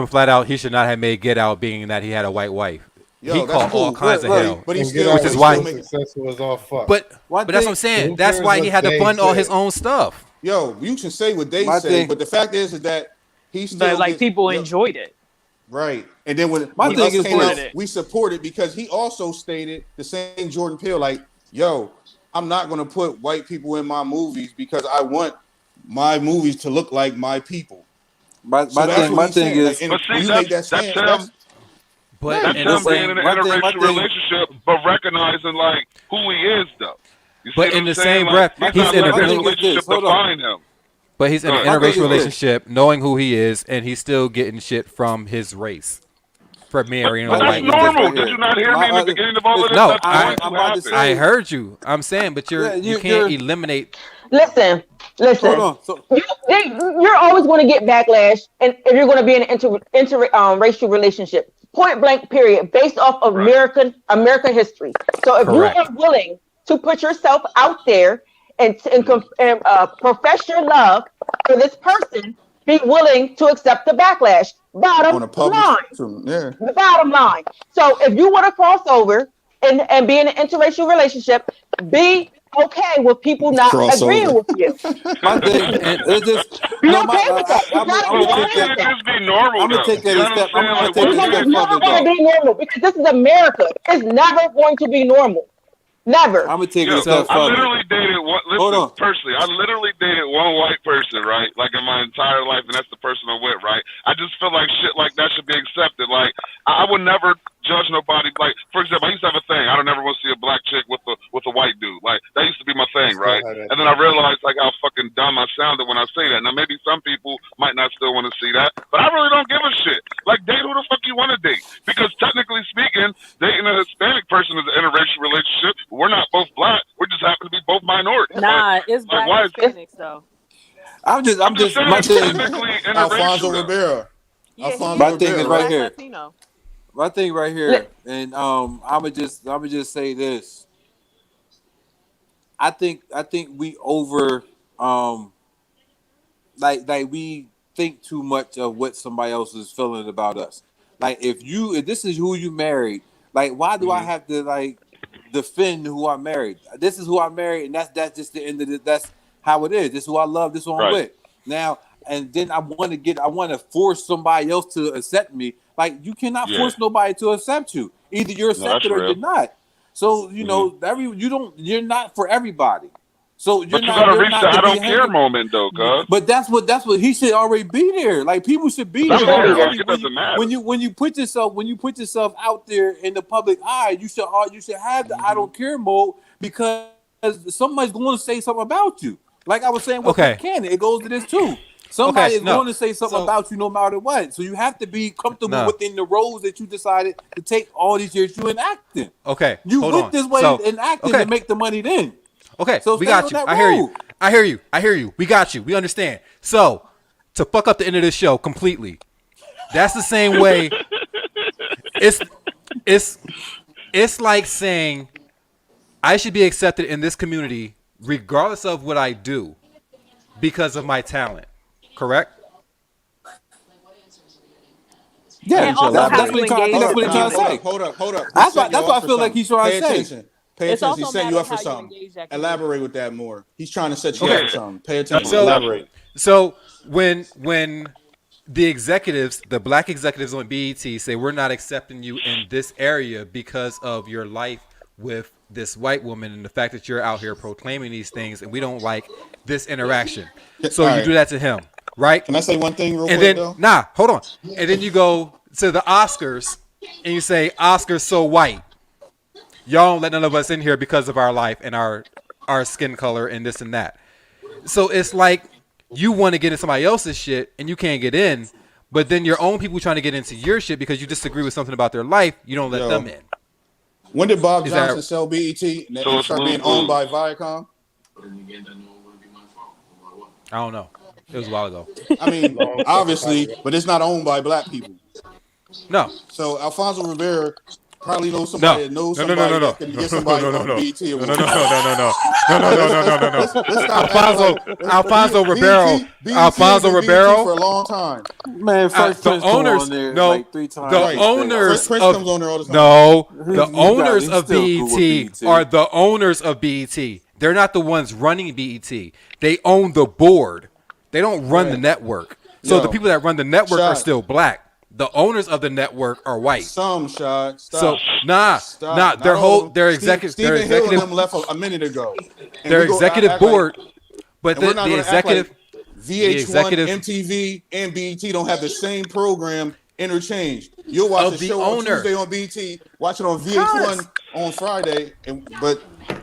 flat out he should not have made Get Out, being that he had a white wife. He called all kinds of hell, but which is why. Successful as all fuck. But that's what I'm saying. That's why he had to fund all his own stuff. Yo, you can say what they say, but the fact is that he still like people enjoyed it. Right. And then when my thing came out, we supported because he also stated the same Jordan Peele, like, yo, I'm not going to put white people in my movies because I want my movies to look like my people. My thing is, but see, that's him being in an interracial relationship, but recognizing like who he is, though. But in the same breath, he's in a relationship to find him. But he's in an interracial relationship, knowing who he is, and he's still getting shit from his race for marrying a white woman. That's normal. Did you not hear me in the beginning of all of this? No, I heard you. I'm saying, but you can't eliminate. Listen. You're always going to get backlash, and if you're going to be in an interracial relationship, point blank, period, based off of American history. So if you are willing to put yourself out there and profess your love for this person, be willing to accept the backlash. Bottom line. The bottom line. So if you want to cross over and be in an interracial relationship, be okay with people not agreeing with you. My thing is just be okay with that. I'm gonna take that a step. I'm gonna take that a step further. It's never going to be normal because this is America. It's never going to be normal. Never. I'm gonna take it a step I further. literally dated one. Listen, personally, I literally dated one white person, right? Like in my entire life, and that's the person I'm with, right? I just feel like shit like that should be accepted. Like I would never judge nobody. Like for example, I used to have a thing. I don't ever want to see a black chick with a white dude. Like that used to be my thing, right? And then I realized like how fucking dumb I sounded when I say that. Now maybe some people might want to date. Because technically speaking, dating a Hispanic person is an interracial relationship. We're not both black. We just happen to be both minorities. Nah, it's black Hispanics though. I'm just saying my it's thing. technically Alfonso interracial. Ribeiro. Yeah, Alfonso My thing is Ribeiro. right here. Latino. My thing right here, and I'ma just say this. I think we over like we think too much of what somebody else is feeling about us. Like if this is who you married, like why do I have to like defend who I married? This is who I married, and that's just the end of it. That's how it is. This is who I love. This is who I'm with. Now, and then I want to force somebody else to accept me. Like you cannot force nobody to accept you. Either you're accepted or you're not. So you know, you're not for everybody. So you're but you gotta reach the I don't care moment though, cuz. But that's what he should already be there. Like people should be there. It doesn't matter. When you put yourself out there in the public eye, you should have the I don't care mode because somebody's going to say something about you. Like I was saying with Cannon, it goes to this too. Somebody is going to say something about you no matter what. So you have to be comfortable within the roles that you decided to take all these years you enacting. Okay. You went this way in acting to make the money then. Okay, so we got you. I hear you. We got you. We understand. So, to fuck up the end of this show completely, that's the same way. It's like saying I should be accepted in this community regardless of what I do because of my talent. Correct? Yeah, that's what he's trying to say. Hold up. That's why I feel like he's trying to say. Pay attention. He's setting you up for something. Elaborate with that more. He's trying to set you up for something. Pay attention. Elaborate. So when the executives, the black executives on BET say we're not accepting you in this area because of your life with this white woman and the fact that you're out here proclaiming these things and we don't like this interaction. So you do that to him, right? Can I say one thing real quick though? Nah, hold on. And then you go to the Oscars and you say Oscars so white. Y'all don't let none of us in here because of our life and our skin color and this and that. So it's like you want to get in somebody else's shit and you can't get in, but then your own people trying to get into your shit because you disagree with something about their life, you don't let them in. When did Bob Johnson sell BET and start being owned by Viacom? I don't know. It was a while ago. I mean, obviously, but it's not owned by black people. No. So Alfonso Ribeiro probably knows somebody that knows somebody that can get somebody on BET Awards. No. Alfonso Ribeiro for a long time. Man, first the owners, on there no, like 3 times. the owners Prince of comes on there all the time. no, the owners of BET are the owners of BET. They're not the ones running BET. They own the board. They don't run the network. So the people that run the network are still black. The owners of the network are white. Some shot. So nah. Their executive. Stephen Hill and them left a minute ago. Their executive board, but the executive. VH1, MTV, and BET don't have the same program interchanged. You'll watch the show on Tuesday on BET, watch it on VH1 on Friday, but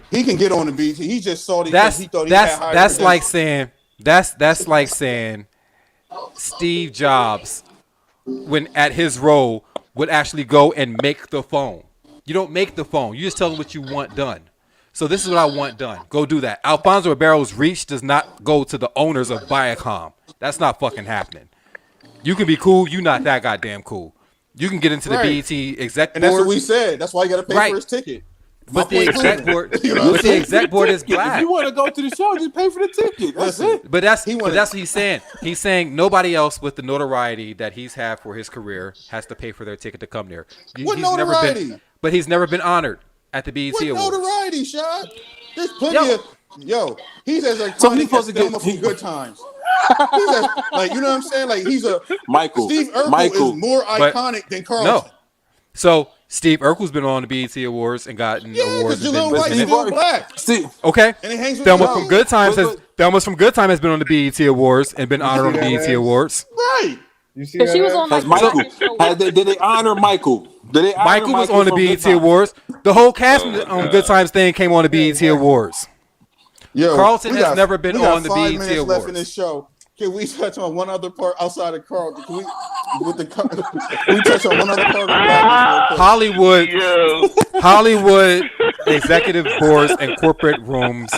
he can get on the BET. He just saw because he thought he had higher that's like saying that's like saying Steve Jobs, when at his role, would actually go and make the phone. You don't make the phone. You just tell them what you want done. So this is what I want done. Go do that. Alfonso Ribeiro's reach does not go to the owners of Viacom. That's not fucking happening. You can be cool. You not that goddamn cool. You can get into the BET exec board. And that's what we said. That's why you got to pay for his ticket. But the exec board, the exec board is black. If you want to go to the show, just pay for the ticket. That's it. But that's what he's saying. He's saying nobody else with the notoriety that he's had for his career has to pay for their ticket to come there. What notoriety? But he's never been honored at the BET Awards. What notoriety, Shad? There's plenty of he's as iconic as Thelma from Good Times. He's as, like, you know what I'm saying? Like, he's a Steve Urkel is more iconic than Carlton. No. So Steve Urkel's been on the BET Awards and gotten awards. Jaleel White is still black. Okay. And he hangs with Thelma from Good Times has been on the BET Awards and been honored on the BET Awards. Right. You see that? She was on Michael. Did they honor Michael? Michael was on the BET Awards. The whole cast on Good Times thing came on the BET Awards. Carlton has never been on the BET Awards. Left in this show. Can we touch on one other part outside of Carlton? Can we touch on one other part of Blackness? Hollywood executive boards and corporate rooms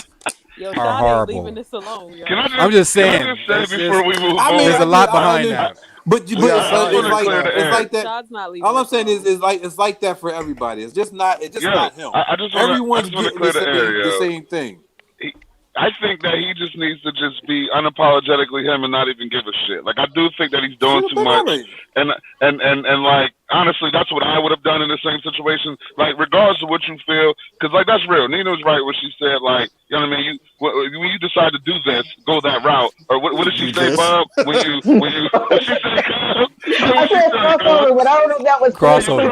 Yo, are Sean ain't horrible. leaving this alone. Yo. I'm just saying. Before we move on, there's a lot behind that. But it's like that. Sean's not leaving. All I'm saying is it's like that for everybody. It's just not. It's just not him. Everyone's getting the same thing. I think that he just needs to just be unapologetically him and not even give a shit. Like, I do think that he's doing too much. And like, honestly, that's what I would have done in the same situation. Like, regardless of what you feel, because, like, that's real. Nina was right when she said, like, you know what I mean? When you decide to do this, go that route. Or what did she say, Bob? When you what she say, I said crossover, but I don't know if that was crossover.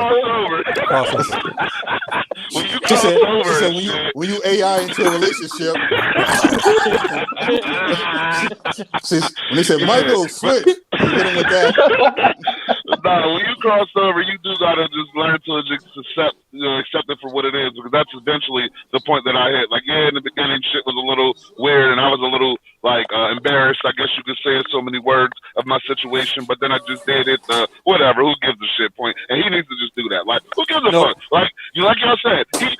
When you She said, crossover, when you AI into a relationship, when they said Michael switch, you hit him with that. Nah, when you cross over, you do gotta just learn to just accept it for what it is, because that's eventually the point that I hit. Like, yeah, in the beginning, shit was a little weird, and I was a little like embarrassed, I guess you could say, in so many words of my situation. But then I just did it. Whatever. Who gives a shit? Point. And he needs to just do that. Like, who gives a fuck? Like y'all said, he's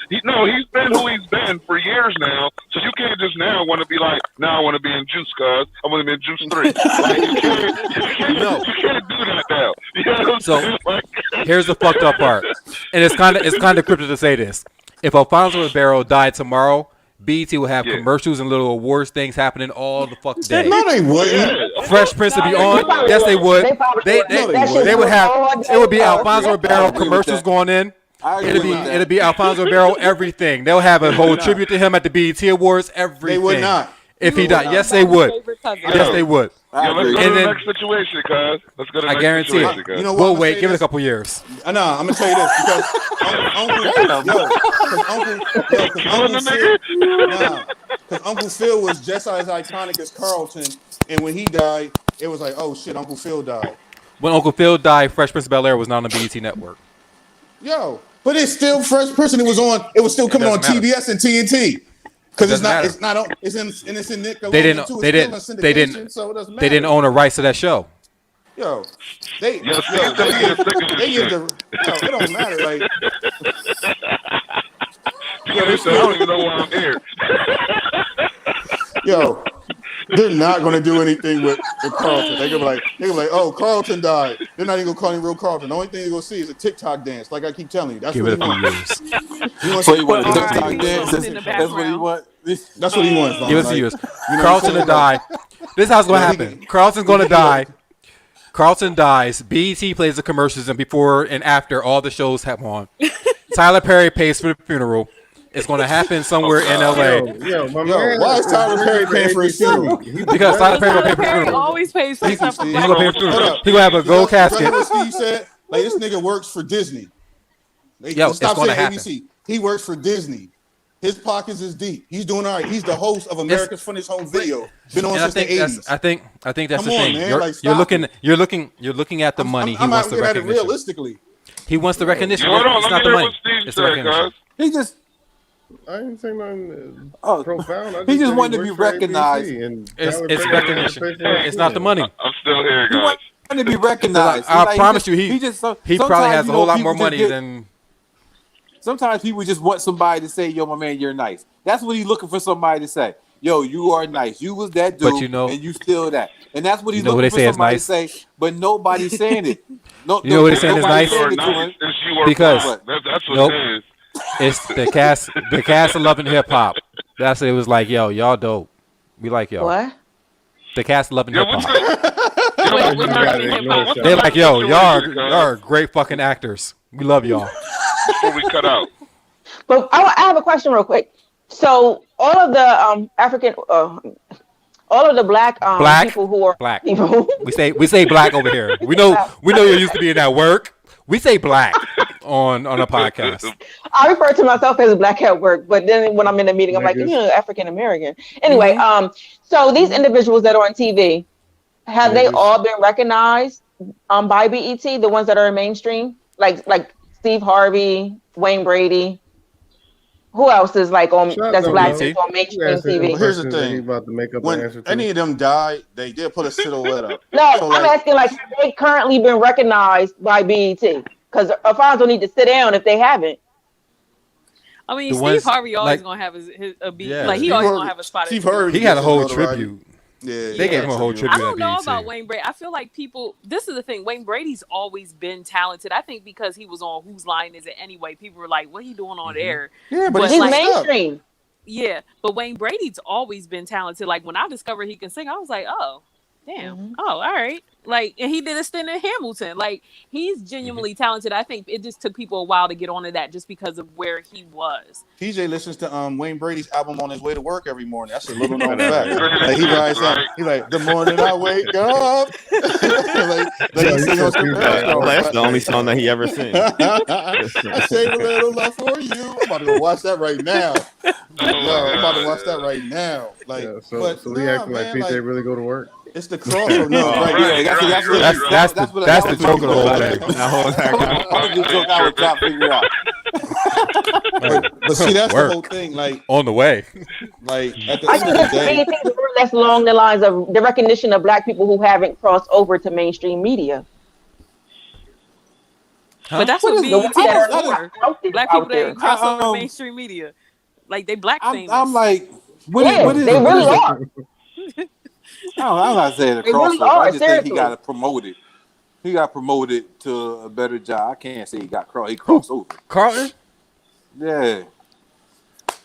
been who he's been for years now. So you can't just now want to be like, now I want to be in Juice, cuz I want to be in Juice 3. Like, you can't do that now. You know what I'm So saying? Like, here's the fucked up part, and it's kind of cryptic to say this. If Alfonso Ribeiro died tomorrow, BET will have commercials and little awards things happening all the fuck day. No, they wouldn't. Fresh Prince would be on. Yes, they would. They would have. It would be Alfonso Ribeiro commercials going in. It'd be Alfonso Ribeiro everything. They'll have a whole tribute to him at the BET Awards. Everything. They would not. If he died, yes, they would. Yes, they would. let's go to the next situation, cuz. Let's go to the next guarantee situation, it. cuz. You know what? We'll wait. Give it a couple years. No, I'm gonna tell you this because Uncle Phil was just as iconic as Carlton, and when he died, it was like, oh shit, Uncle Phil died. When Uncle Phil died, Fresh Prince of Bel-Air was not on the BET network. Yo, but it's still Fresh Prince. It was on. It was still coming on TBS and TNT. Because it's not on. It's in Nickelodeon. They didn't own the rights to that show. Yo, it don't matter. Like, I don't even know why I'm here. Yo, they're not gonna do anything with Carlton. They're gonna be like, oh, Carlton died. They're not even gonna call him real Carlton. The only thing they're gonna see is a TikTok dance. Like I keep telling you, that's Give what it a he few wants. years. So you want a TikTok dance? That's what he wants. That's what he wants. Give it a few years. Carlton to die. This is how it's gonna happen. Carlton's gonna die. Carlton dies. BET plays the commercials, and before and after all the shows have on. Tyler Perry pays for the funeral. It's going to happen somewhere in LA. Why is Tyler Perry paying for his funeral? Because Tyler Perry will pay for the funeral. Always pays for stuff. He's going to pay for the funeral. He's going to have a gold casket. What Steve said? Like, this nigga works for Disney. It's going to happen. ABC. He works for Disney. His pockets is deep. He's doing all right. He's the host of America's Funniest Home Video. Been on since the 80s. I think that's Come the on, thing. man. You're looking at the money. He wants the recognition. Realistically. He wants the recognition. Hold on, It's not the money. It's the recognition. He just. I didn't say nothing profound. He just wanted to be recognized. It's recognition. It's not the money. I'm still here, guys. He wanted to be recognized. I promise you, he probably has a whole lot more money than. Sometimes people just want somebody to say, "Yo, my man, you're nice." That's what he's looking for somebody to say. Yo, you are nice. You was that dude, and you still that. And that's what he's looking for somebody to say. But nobody's saying it. No, you know what he's saying is nice? Because that's what it is. It's the cast of Love and Hip Hop. That's it. Was like, yo, y'all dope. We like y'all. What? The cast of Love and Hip Hop. They like, yo, y'all are great fucking actors. We love y'all. Before we cut out. But I have a question real quick. So all of the all of the black people who are black. People. we say black over here. We know you're used to being at work. We say black on a podcast. I refer to myself as a black at work, but then when I'm in a meeting, I'm like, African American. Anyway, so these individuals that are on TV, have they all been recognized by BET? The ones that are mainstream, like Steve Harvey, Wayne Brady. Who else is like on Shut that's up, black no. people on You mainstream asking him TV? Here's the questions that he thing: about to make up an when answer to. any of them died, they did put a silhouette up. No, So I'm like, asking like have they currently been recognized by BET? Because Alfonso need to sit down if they haven't. I mean, The Steve ones, Harvey always like- gonna have his a beat. Yeah. Like he Steve always Harvey- gonna have a spot. Steve at Harvey He had a gets whole notoriety. tribute. Yeah, They gave him a whole I tribute don't at know BET. about Wayne Brady. I feel like people. This is the thing. Wayne Brady's always been talented. I think because he was on Whose Line Is It Anyway? People were like, "What he doing on air?" Yeah, but He's like, mainstream. Yeah, but Wayne Brady's always been talented. Like when I discovered he can sing, I was like, "Oh, damn. Oh, all right." Like, and he did a stint in Hamilton. Like, he's genuinely talented. I think it just took people a while to get onto that just because of where he was. PJ listens to Wayne Brady's album on his way to work every morning. That's a little known fact. Like he writes out, he like the morning I wake up. like he sing on That's the only song that he ever sing. I save a little love for you. I'm about to go watch that right now. Yo, I'm about to watch that right now. Like, Yeah, but so we nah, acting like man, PJ really go to work. It's the crossover. No, right? That's the joke of the whole thing. That's the joke I was trying to figure out. But see, that's Work. the whole thing. Like On the way. Like at the I end think of the it's day, anything more or less along the lines of the recognition of black people who haven't crossed over to mainstream media. But that's what BET is for. Black people that ain't cross over to Um, mainstream media. Like they black famous. I'm like, what Yeah, is they what really is it? are. I'm not saying a They really crossover. are, I just think he seriously. got promoted. He got promoted to a better job. I can't say he crossed over. Carlton? Yeah.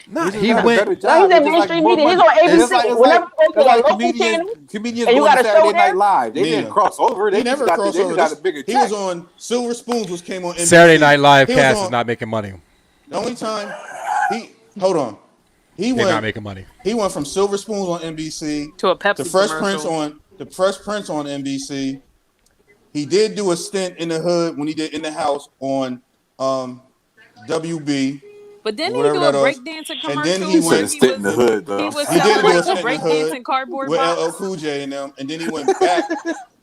Nah, just he got a went. better No, job. he's in It's just mainstream more media. He's money. on ABC. It's like Whenever you go to a local channel, comedians and you going got to a show Saturday Night there? Live. They Yeah. didn't cross over. They he just never got crossed they over. just got a bigger He check. was on Silver Spoons, which came on NBC. Saturday Night Live He was cast on- is not making money. The only time hold on, They're not making money. He went from Silver Spoons on NBC to a Pepsi to Fresh commercial. Prince on NBC. He did do a stint in the hood when he did In the House on WB. But then he whatever do a that is. breakdancing commercial. And then where he went stint in the hood, though. He was He did selling do a like stint a in the hood breakdancing cardboard with box. LL Cool J and them, and then he went back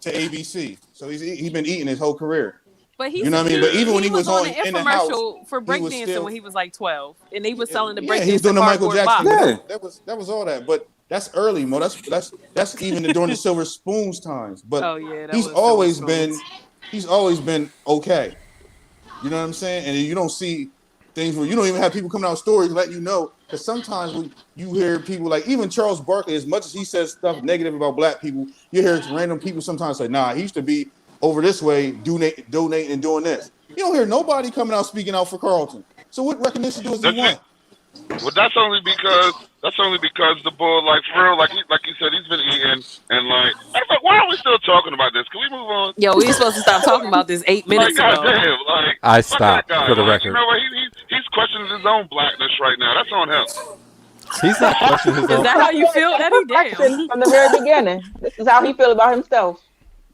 to ABC. So he's been eating his whole career. But he, You know what I mean? But even when he was on an In the House, infomercial for he was breakdancing still- when he was like 12, and he was selling the Yeah, he was breakdancing doing the Michael cardboard Jackson. box. That was all that. But that's early, Mo. That's even during the Silver Spoons times. But Oh, yeah, that he's was always Silver been Spoons. okay. You know what I'm saying? And you don't see things where you don't even have people coming out with stories letting you know. Because sometimes when you hear people like even Charles Barkley, as much as he says stuff negative about black people, you hear random people sometimes say, "Nah, he used to be over this way, donating and doing this." You don't hear nobody coming out speaking out for Carlton. So what recognition does he want? Well, that's only because the bull, like for real, like you said, he's been eating and like. Why are we still talking about this? Can we move on? Yo, we supposed to stop talking about this 8 minutes like, ago. goddamn, like I fuck stopped, that guy. for the Like, record. You know what? He's questioning his own blackness right now. That's on him. He's not questioning his Is own. that how you feel, Eddie? Damn. From the very beginning, this is how he feel about himself.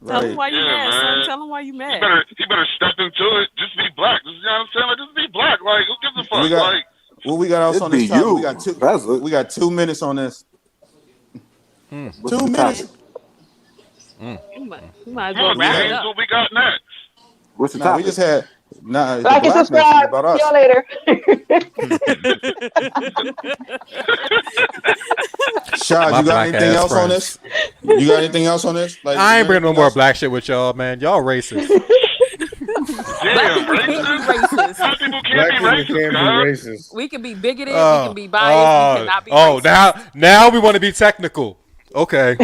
Tell him why you Yeah, mad, man. son. Tell him why you mad. He better step into it. Just be black. Just, you know what I'm saying? Like, just be black. Like, who gives a fuck? We got, like, what we got else It'd on this be topic? you. We got 2 minutes on this. 2 minutes. You might as come well on, wrap it James, up. what we got next? What's the Nah, topic? we just had the Like and Blackness is subscribe. about us. See y'all later. Shad, My you got black anything ass else on friends. this? You got anything else on this? Like, I ain't you got bringing no anything more else? black shit with y'all, man. Y'all racist. Damn, Black people can't be racist. Black people can't Black be people racist, can't be God. racist. We can be bigoted. We can be biased. We cannot be racist. now we want to be technical. Okay.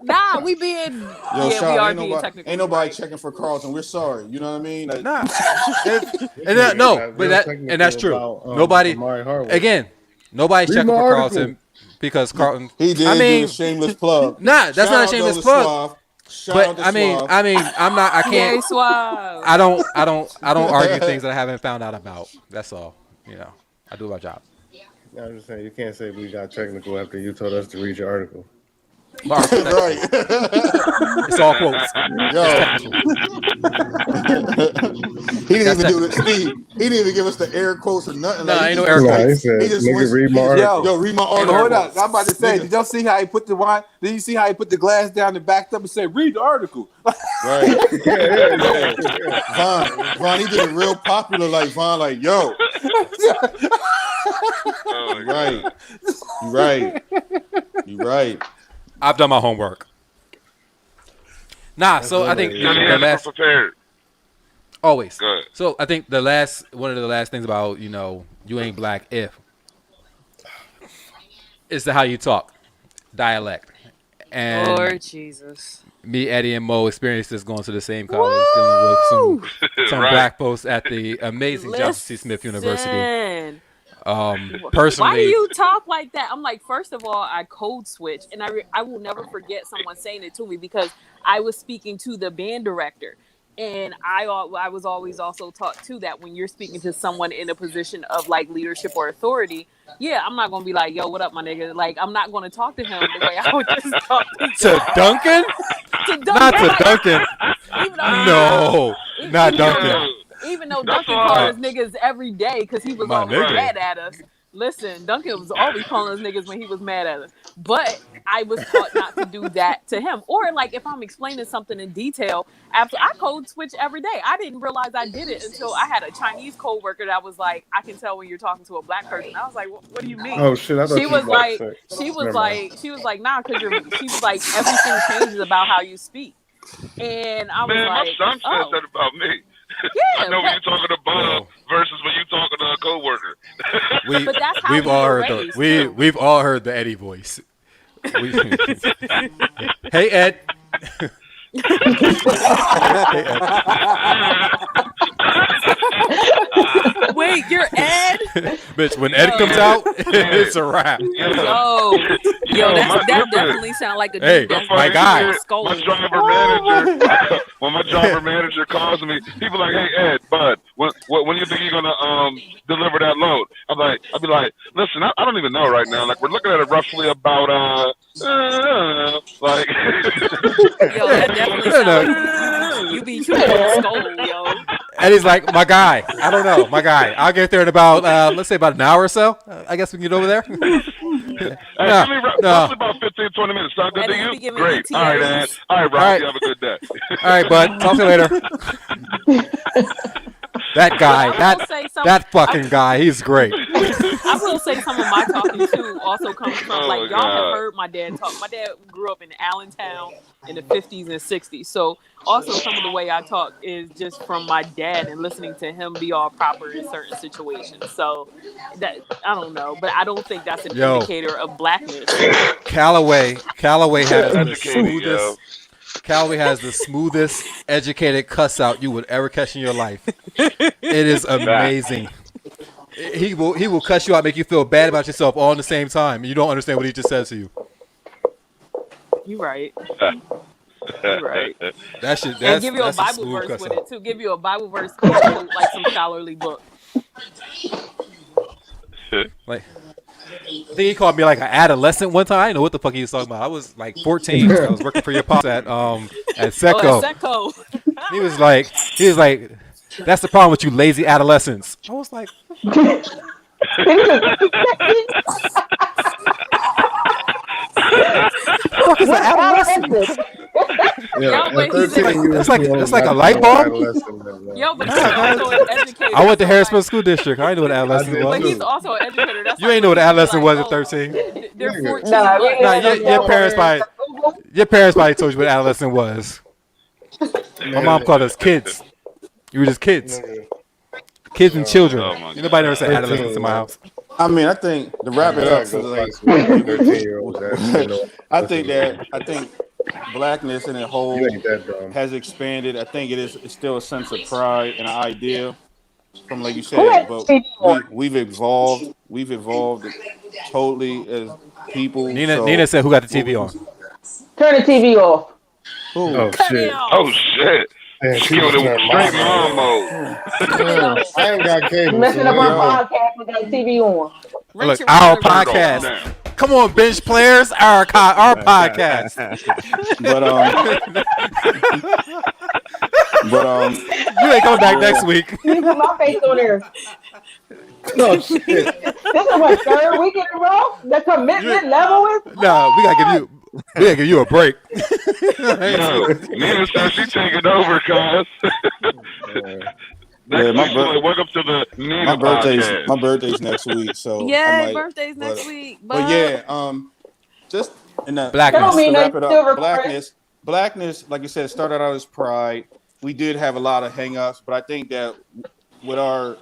Nah, we being. Yo, Yeah, Shad, we are ain't being nobody, technical. ain't nobody checking for Carlton. We're sorry. You know what I mean? Like, Nah. Nigga No, got but real that's technical true. about, Nobody. Amari Hardwick. Again, nobody's Read checking my for article. Carlton because Carlton. he did I do mean, a shameless plug. nah, that's Shout not a out shameless to plug. Suave. Shout But out to I mean, Suave. I'm not. I Yay, can't. suave. I don't argue things that I haven't found out about. That's all. You know, I do my job. I'm just saying, you can't say we got technical after you told us to read your article. Bar, Right. it's all quotes. Yo. He didn't That's even do it, Steve. He didn't even give us the air quotes or nothing. Nah, Like, ain't he no just air went Nah, straight- he said, he just nigga, went- read my he just- article. Yo, read my Hey, article. hold on. I'm about to say, did y'all see how he put the wine? Did you see how he put the glass down and backed up and said, "Read the article"? Right. Vaughn, he did it real popular. Like Vaughn, like yo, You right. I've done my homework. Nah, so I think the last prepared. always. Good. So I think one of the last things about you ain't black if is how you talk, dialect, and Lord Jesus. Me, Eddie, and Mo experienced this going to the same college, dealing with some Right. black folks at the amazing Johnson C. Smith University. Personally, why do you talk like that? I'm like, first of all, I code switch, and I will never forget someone saying it to me because I was speaking to the band director, and I was always also taught too that when you're speaking to someone in a position of like leadership or authority, yeah, I'm not gonna be like, yo, what up, my nigga? Like, I'm not gonna talk to him the way I would just talk to Duncan. Not to Duncan. No, not Duncan. Even though Duncan called us niggas every day because he was always mad at us. Listen, Duncan was always calling us niggas when he was mad at us. But I was taught not to do that to him. Or like if I'm explaining something in detail, I code switch every day. I didn't realize I did it until I had a Chinese coworker that was like, I can tell when you're talking to a black person. I was like, what do you mean? Oh shit! I thought She was like, nah, because she was like, everything changes about how you speak. And I was Man, like, my son says that about me. Yeah, I know when you're talking to Bob versus when you're talking to a coworker. But that's how we've all heard the Eddie voice. Hey Ed. Wait, you're Ed? Bitch, when Ed comes out, it's a wrap. Yo, that definitely sounds like a dude that's my guy. My driver manager, when my driver manager calls me, people like, "Hey Ed, bud, when do you think you're gonna deliver that load?" I'll be like, "Listen, I don't even know right now. Like we're looking at it roughly about like." Yo, that definitely sounds like you be scolded, yo. And he's like, my guy. I don't know, my guy. I'll get there in about, let's say about an hour or so. I guess we can get over there. Roughly about 15, 20 minutes. Sound good to you? Great. All right, Ed. All right, Rob. You have a good day. All right, bud. Talk to you later. That guy, that fucking guy, he's great. I will say some of my talking too also comes from like y'all have heard my dad talk. My dad grew up in Allentown in the 50s and 60s. So also some of the way I talk is just from my dad and listening to him be all proper in certain situations. So that I don't know, but I don't think that's an indicator of blackness. Callaway has the smoothest educated cuss out you would ever catch in your life. It is amazing. He will cuss you out, make you feel bad about yourself all in the same time. You don't understand what he just says to you. You right. You're right. And give you a Bible verse with it too. Give you a Bible verse like some scholarly book. Like, I think he called me like an adolescent one time. I didn't know what the fuck he was talking about. I was like 14. I was working for your pops at Secco. Oh, at Secco. He was like, that's the problem with you lazy adolescents. I was like, fuck is an adolescent? It's like a light bulb. Yo, but he's also an educator. I went to Harrisburg School District. I didn't know what adolescent was. But he's also an educator. That's you ain't know what adolescent was at 13. They're 14. Your parents probably told you what adolescent was. My mom called us kids. You were just kids. Kids and children. Nobody never said adolescents in my house. I mean, I think to wrap it up, I think blackness in a whole has expanded. I think it's still a sense of pride and an idea from, like you said, but we've evolved. We've evolved totally as people. Nina said, "Who got the TV on?" Turn the TV off. Oh shit! Oh shit! Man, Yo, they were straight mom mode. I ain't got cable. Messing up our podcast with that TV on. Look, our podcast. Come on, bench players, our podcast. but you ain't coming back next week. You put my face on there. Oh shit! This is what, third week in a row? The commitment level is. No, we gotta give you a break. Nina said she taking over, cuz. Next my week, somebody welcome to the Nina podcast. my birthday's next week, so I Yay, might. birthday's next week. But yeah, just Blackness. just to wrap it up, blackness, like you said, started out as pride. We did have a lot of hangups, but I think that with our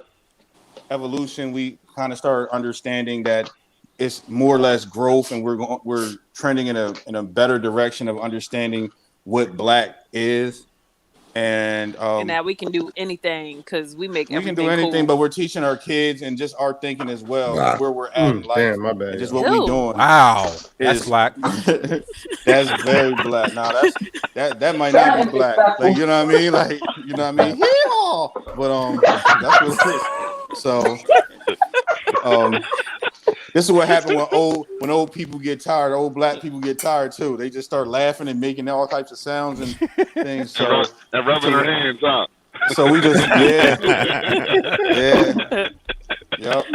evolution, we kind of started understanding that it's more or less growth, and we're trending in a better direction of understanding what black is. And now we can do anything because we make we everything can do anything, cool. but we're teaching our kids and just our thinking as well, where we're at in life, damn, my bad. and just what we're doing. Wow, that's black. That's very black. Now that might not be black. Like, you know what I mean? Like, you know what I mean? Hee-haw! But that's what it is. So this is what happened when old people get tired. Old black people get tired too. They just start laughing and making all types of sounds and things. So and rubbing their hands, huh? So we just yep.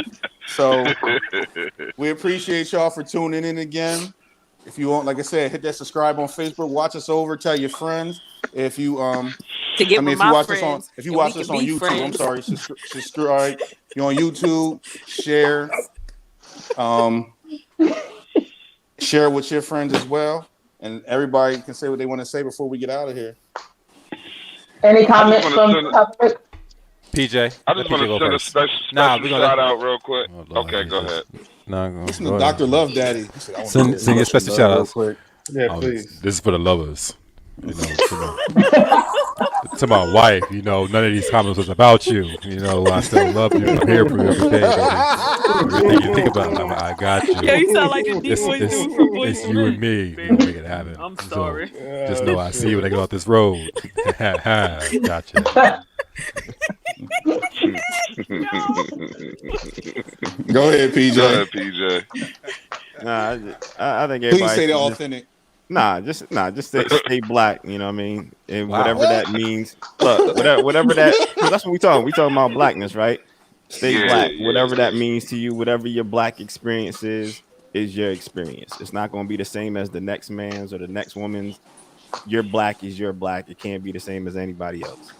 So we appreciate y'all for tuning in again. If you want, like I said, hit that subscribe on Facebook. Watch us over. Tell your friends. If you if you watch this on YouTube, friends. I'm sorry, subscribe. If you're on YouTube, share. Share it with your friends as well, and everybody can say what they want to say before we get out of here. Any comments from the public? PJ, I just want to send a special shout out real quick. Okay, go ahead. Listen to Dr. Love Daddy. Send your special shout outs. Yeah, please. This is for the lovers. You know, to my wife, you know, none of these comments was about you. You know, I still love you. I'm here for you every day. Everything you think about, I got you. Yeah, you sound like the D-Boy dude from Boys It's you and me. We'll make it happen. I'm sorry. So, just know I see you when I get off this road. Gotcha. Go ahead, PJ. Go ahead, PJ. Nah, I think everybody. Please say the authentic. Just stay black. You know what I mean, and whatever that means. Look, whatever that. Cause that's what we talking. We talking about blackness, right? Stay black. Whatever that means to you, whatever your black experience is your experience. It's not going to be the same as the next man's or the next woman's. Your black is your black. It can't be the same as anybody else.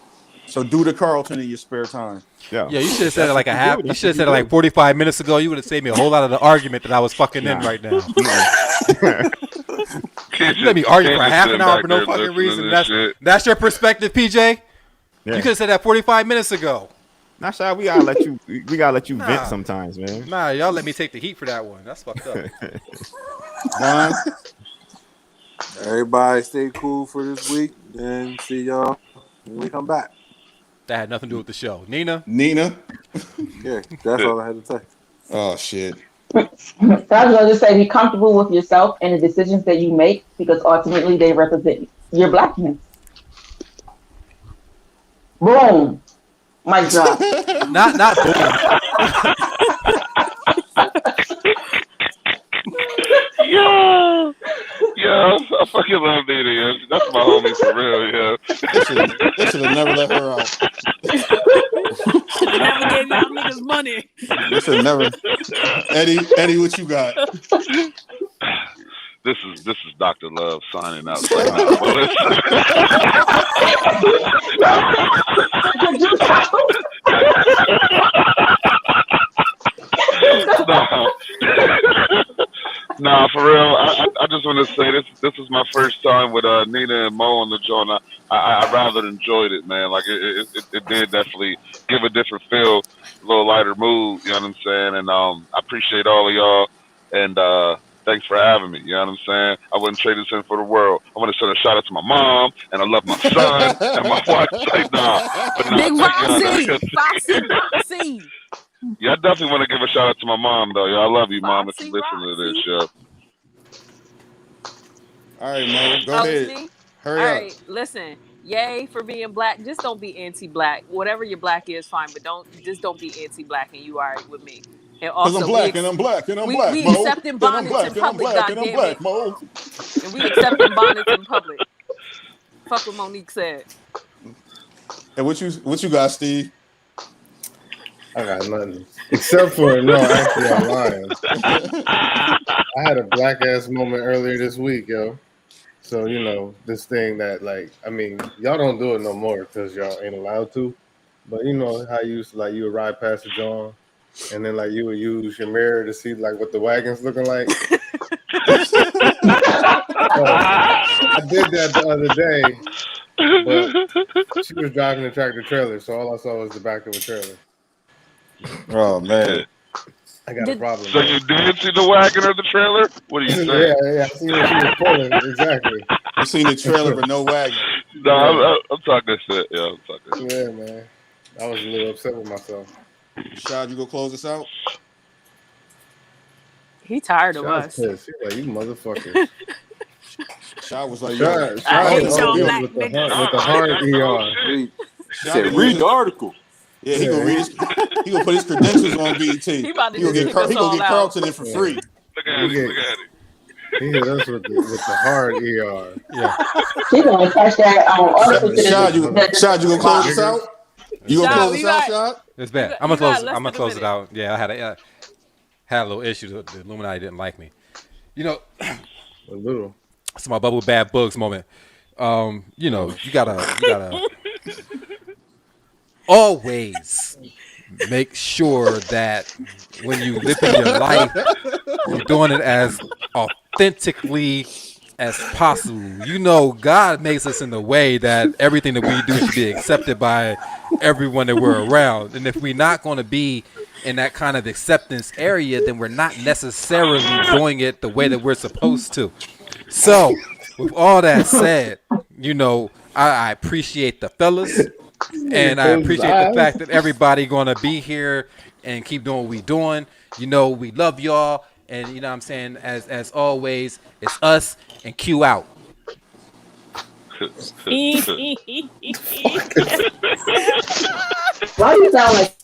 So do the Carlton in your spare time. Yeah, you should have said it like a half. You should have said it like 45 minutes ago. You would have saved me a whole lot of the argument that I was fucking in right now. You let me argue for half an hour for no fucking reason. That's your perspective, PJ. Yeah. You could have said that 45 minutes ago. Not shy. We gotta let you vent sometimes, man. Nah, y'all let me take the heat for that one. That's fucked up. Everybody stay cool for this week, and see y'all when we come back. That had nothing to do with the show. Nina? Yeah, that's all I had to say. Oh, shit. I was going to just say, be comfortable with yourself and the decisions that you make, because ultimately they represent your blackness. Boom. Mic drop. Not boom. Yo, I fucking love Nina, yo. That's my homie for real, yo. They should have never let her out. Should have never gave y'all niggas money. They should have never. Eddie, what you got? This is Dr. Love signing out. Nah, for real. I just want to say this is my first time with Nina and Mo on the joint. I rather enjoyed it, man. Like it did definitely give a different feel, a little lighter mood. You know what I'm saying? And I appreciate all of y'all. And thanks for having me. You know what I'm saying? I wouldn't trade this in for the world. I want to send a shout out to my mom, and I love my son and my wife. Like, Big Roxy. Yeah, I definitely want to give a shout out to my mom, though. Yeah, I love you, Mom, if you listen to this show. All right, Mo, go ahead. Hurry up. All right, listen. Yay for being black. Just don't be anti-black. Whatever your black is, fine, but don't be anti-black, and you all right with me. And also, I'm black, and I'm black, and I'm black, we Mo. accepting bonnets in public, goddammit. Mo. And we accepting bonnets in public. Fuck what Monique said. And what you got, Steve? I got nothing. Except for, no, actually, I'm lying. I had a black ass moment earlier this week, yo. So, this thing that, like, I mean, y'all don't do it no more because y'all ain't allowed to. But you know how you used to, like, you would ride past the John, and then like you would use your mirror to see like what the wagon's looking like. So, I did that the other day, but she was driving the tractor trailer, so all I saw was the back of a trailer. Oh man, I got a problem. So you did see the wagon or the trailer? What are you saying? Yeah, I seen what she was pulling. Exactly. You seen the trailer but no wagon. No, I'm talking shit. Yeah, I'm talking shit. Yeah, man. I was a little upset with myself. Shad, you go close us out? He tired of Shad's us. pissed. He's like, you motherfuckers. Shad was like, Shad hate was y'all with black the hard ER. He said, read the article. Yeah, he gonna read his, he gonna put his credentials on BT. He about to gonna just get Carlton in for free. Look at it. Look at it. He hit us with the hard ER. Yeah. She gonna catch that Shad, you gonna close us out? You gonna close us out, Shad? It's bad. I'm gonna close it out. Yeah, I had a little issue. The Illuminati didn't like me. You know, a little. It's my bubble bad bugs moment. You know, you gotta always make sure that when you live in your life, you're doing it as authentically as possible. You know, God makes us in the way that everything that we do should be accepted by everyone that we're around. And if we're not going to be in that kind of acceptance area, then we're not necessarily doing it the way that we're supposed to. So, with all that said, you know, I appreciate the fellas, and I appreciate the fact that everybody going to be here and keep doing what we doing. You know, we love y'all, and you know what I'm saying, as always, it's us and Q out. Why you sound like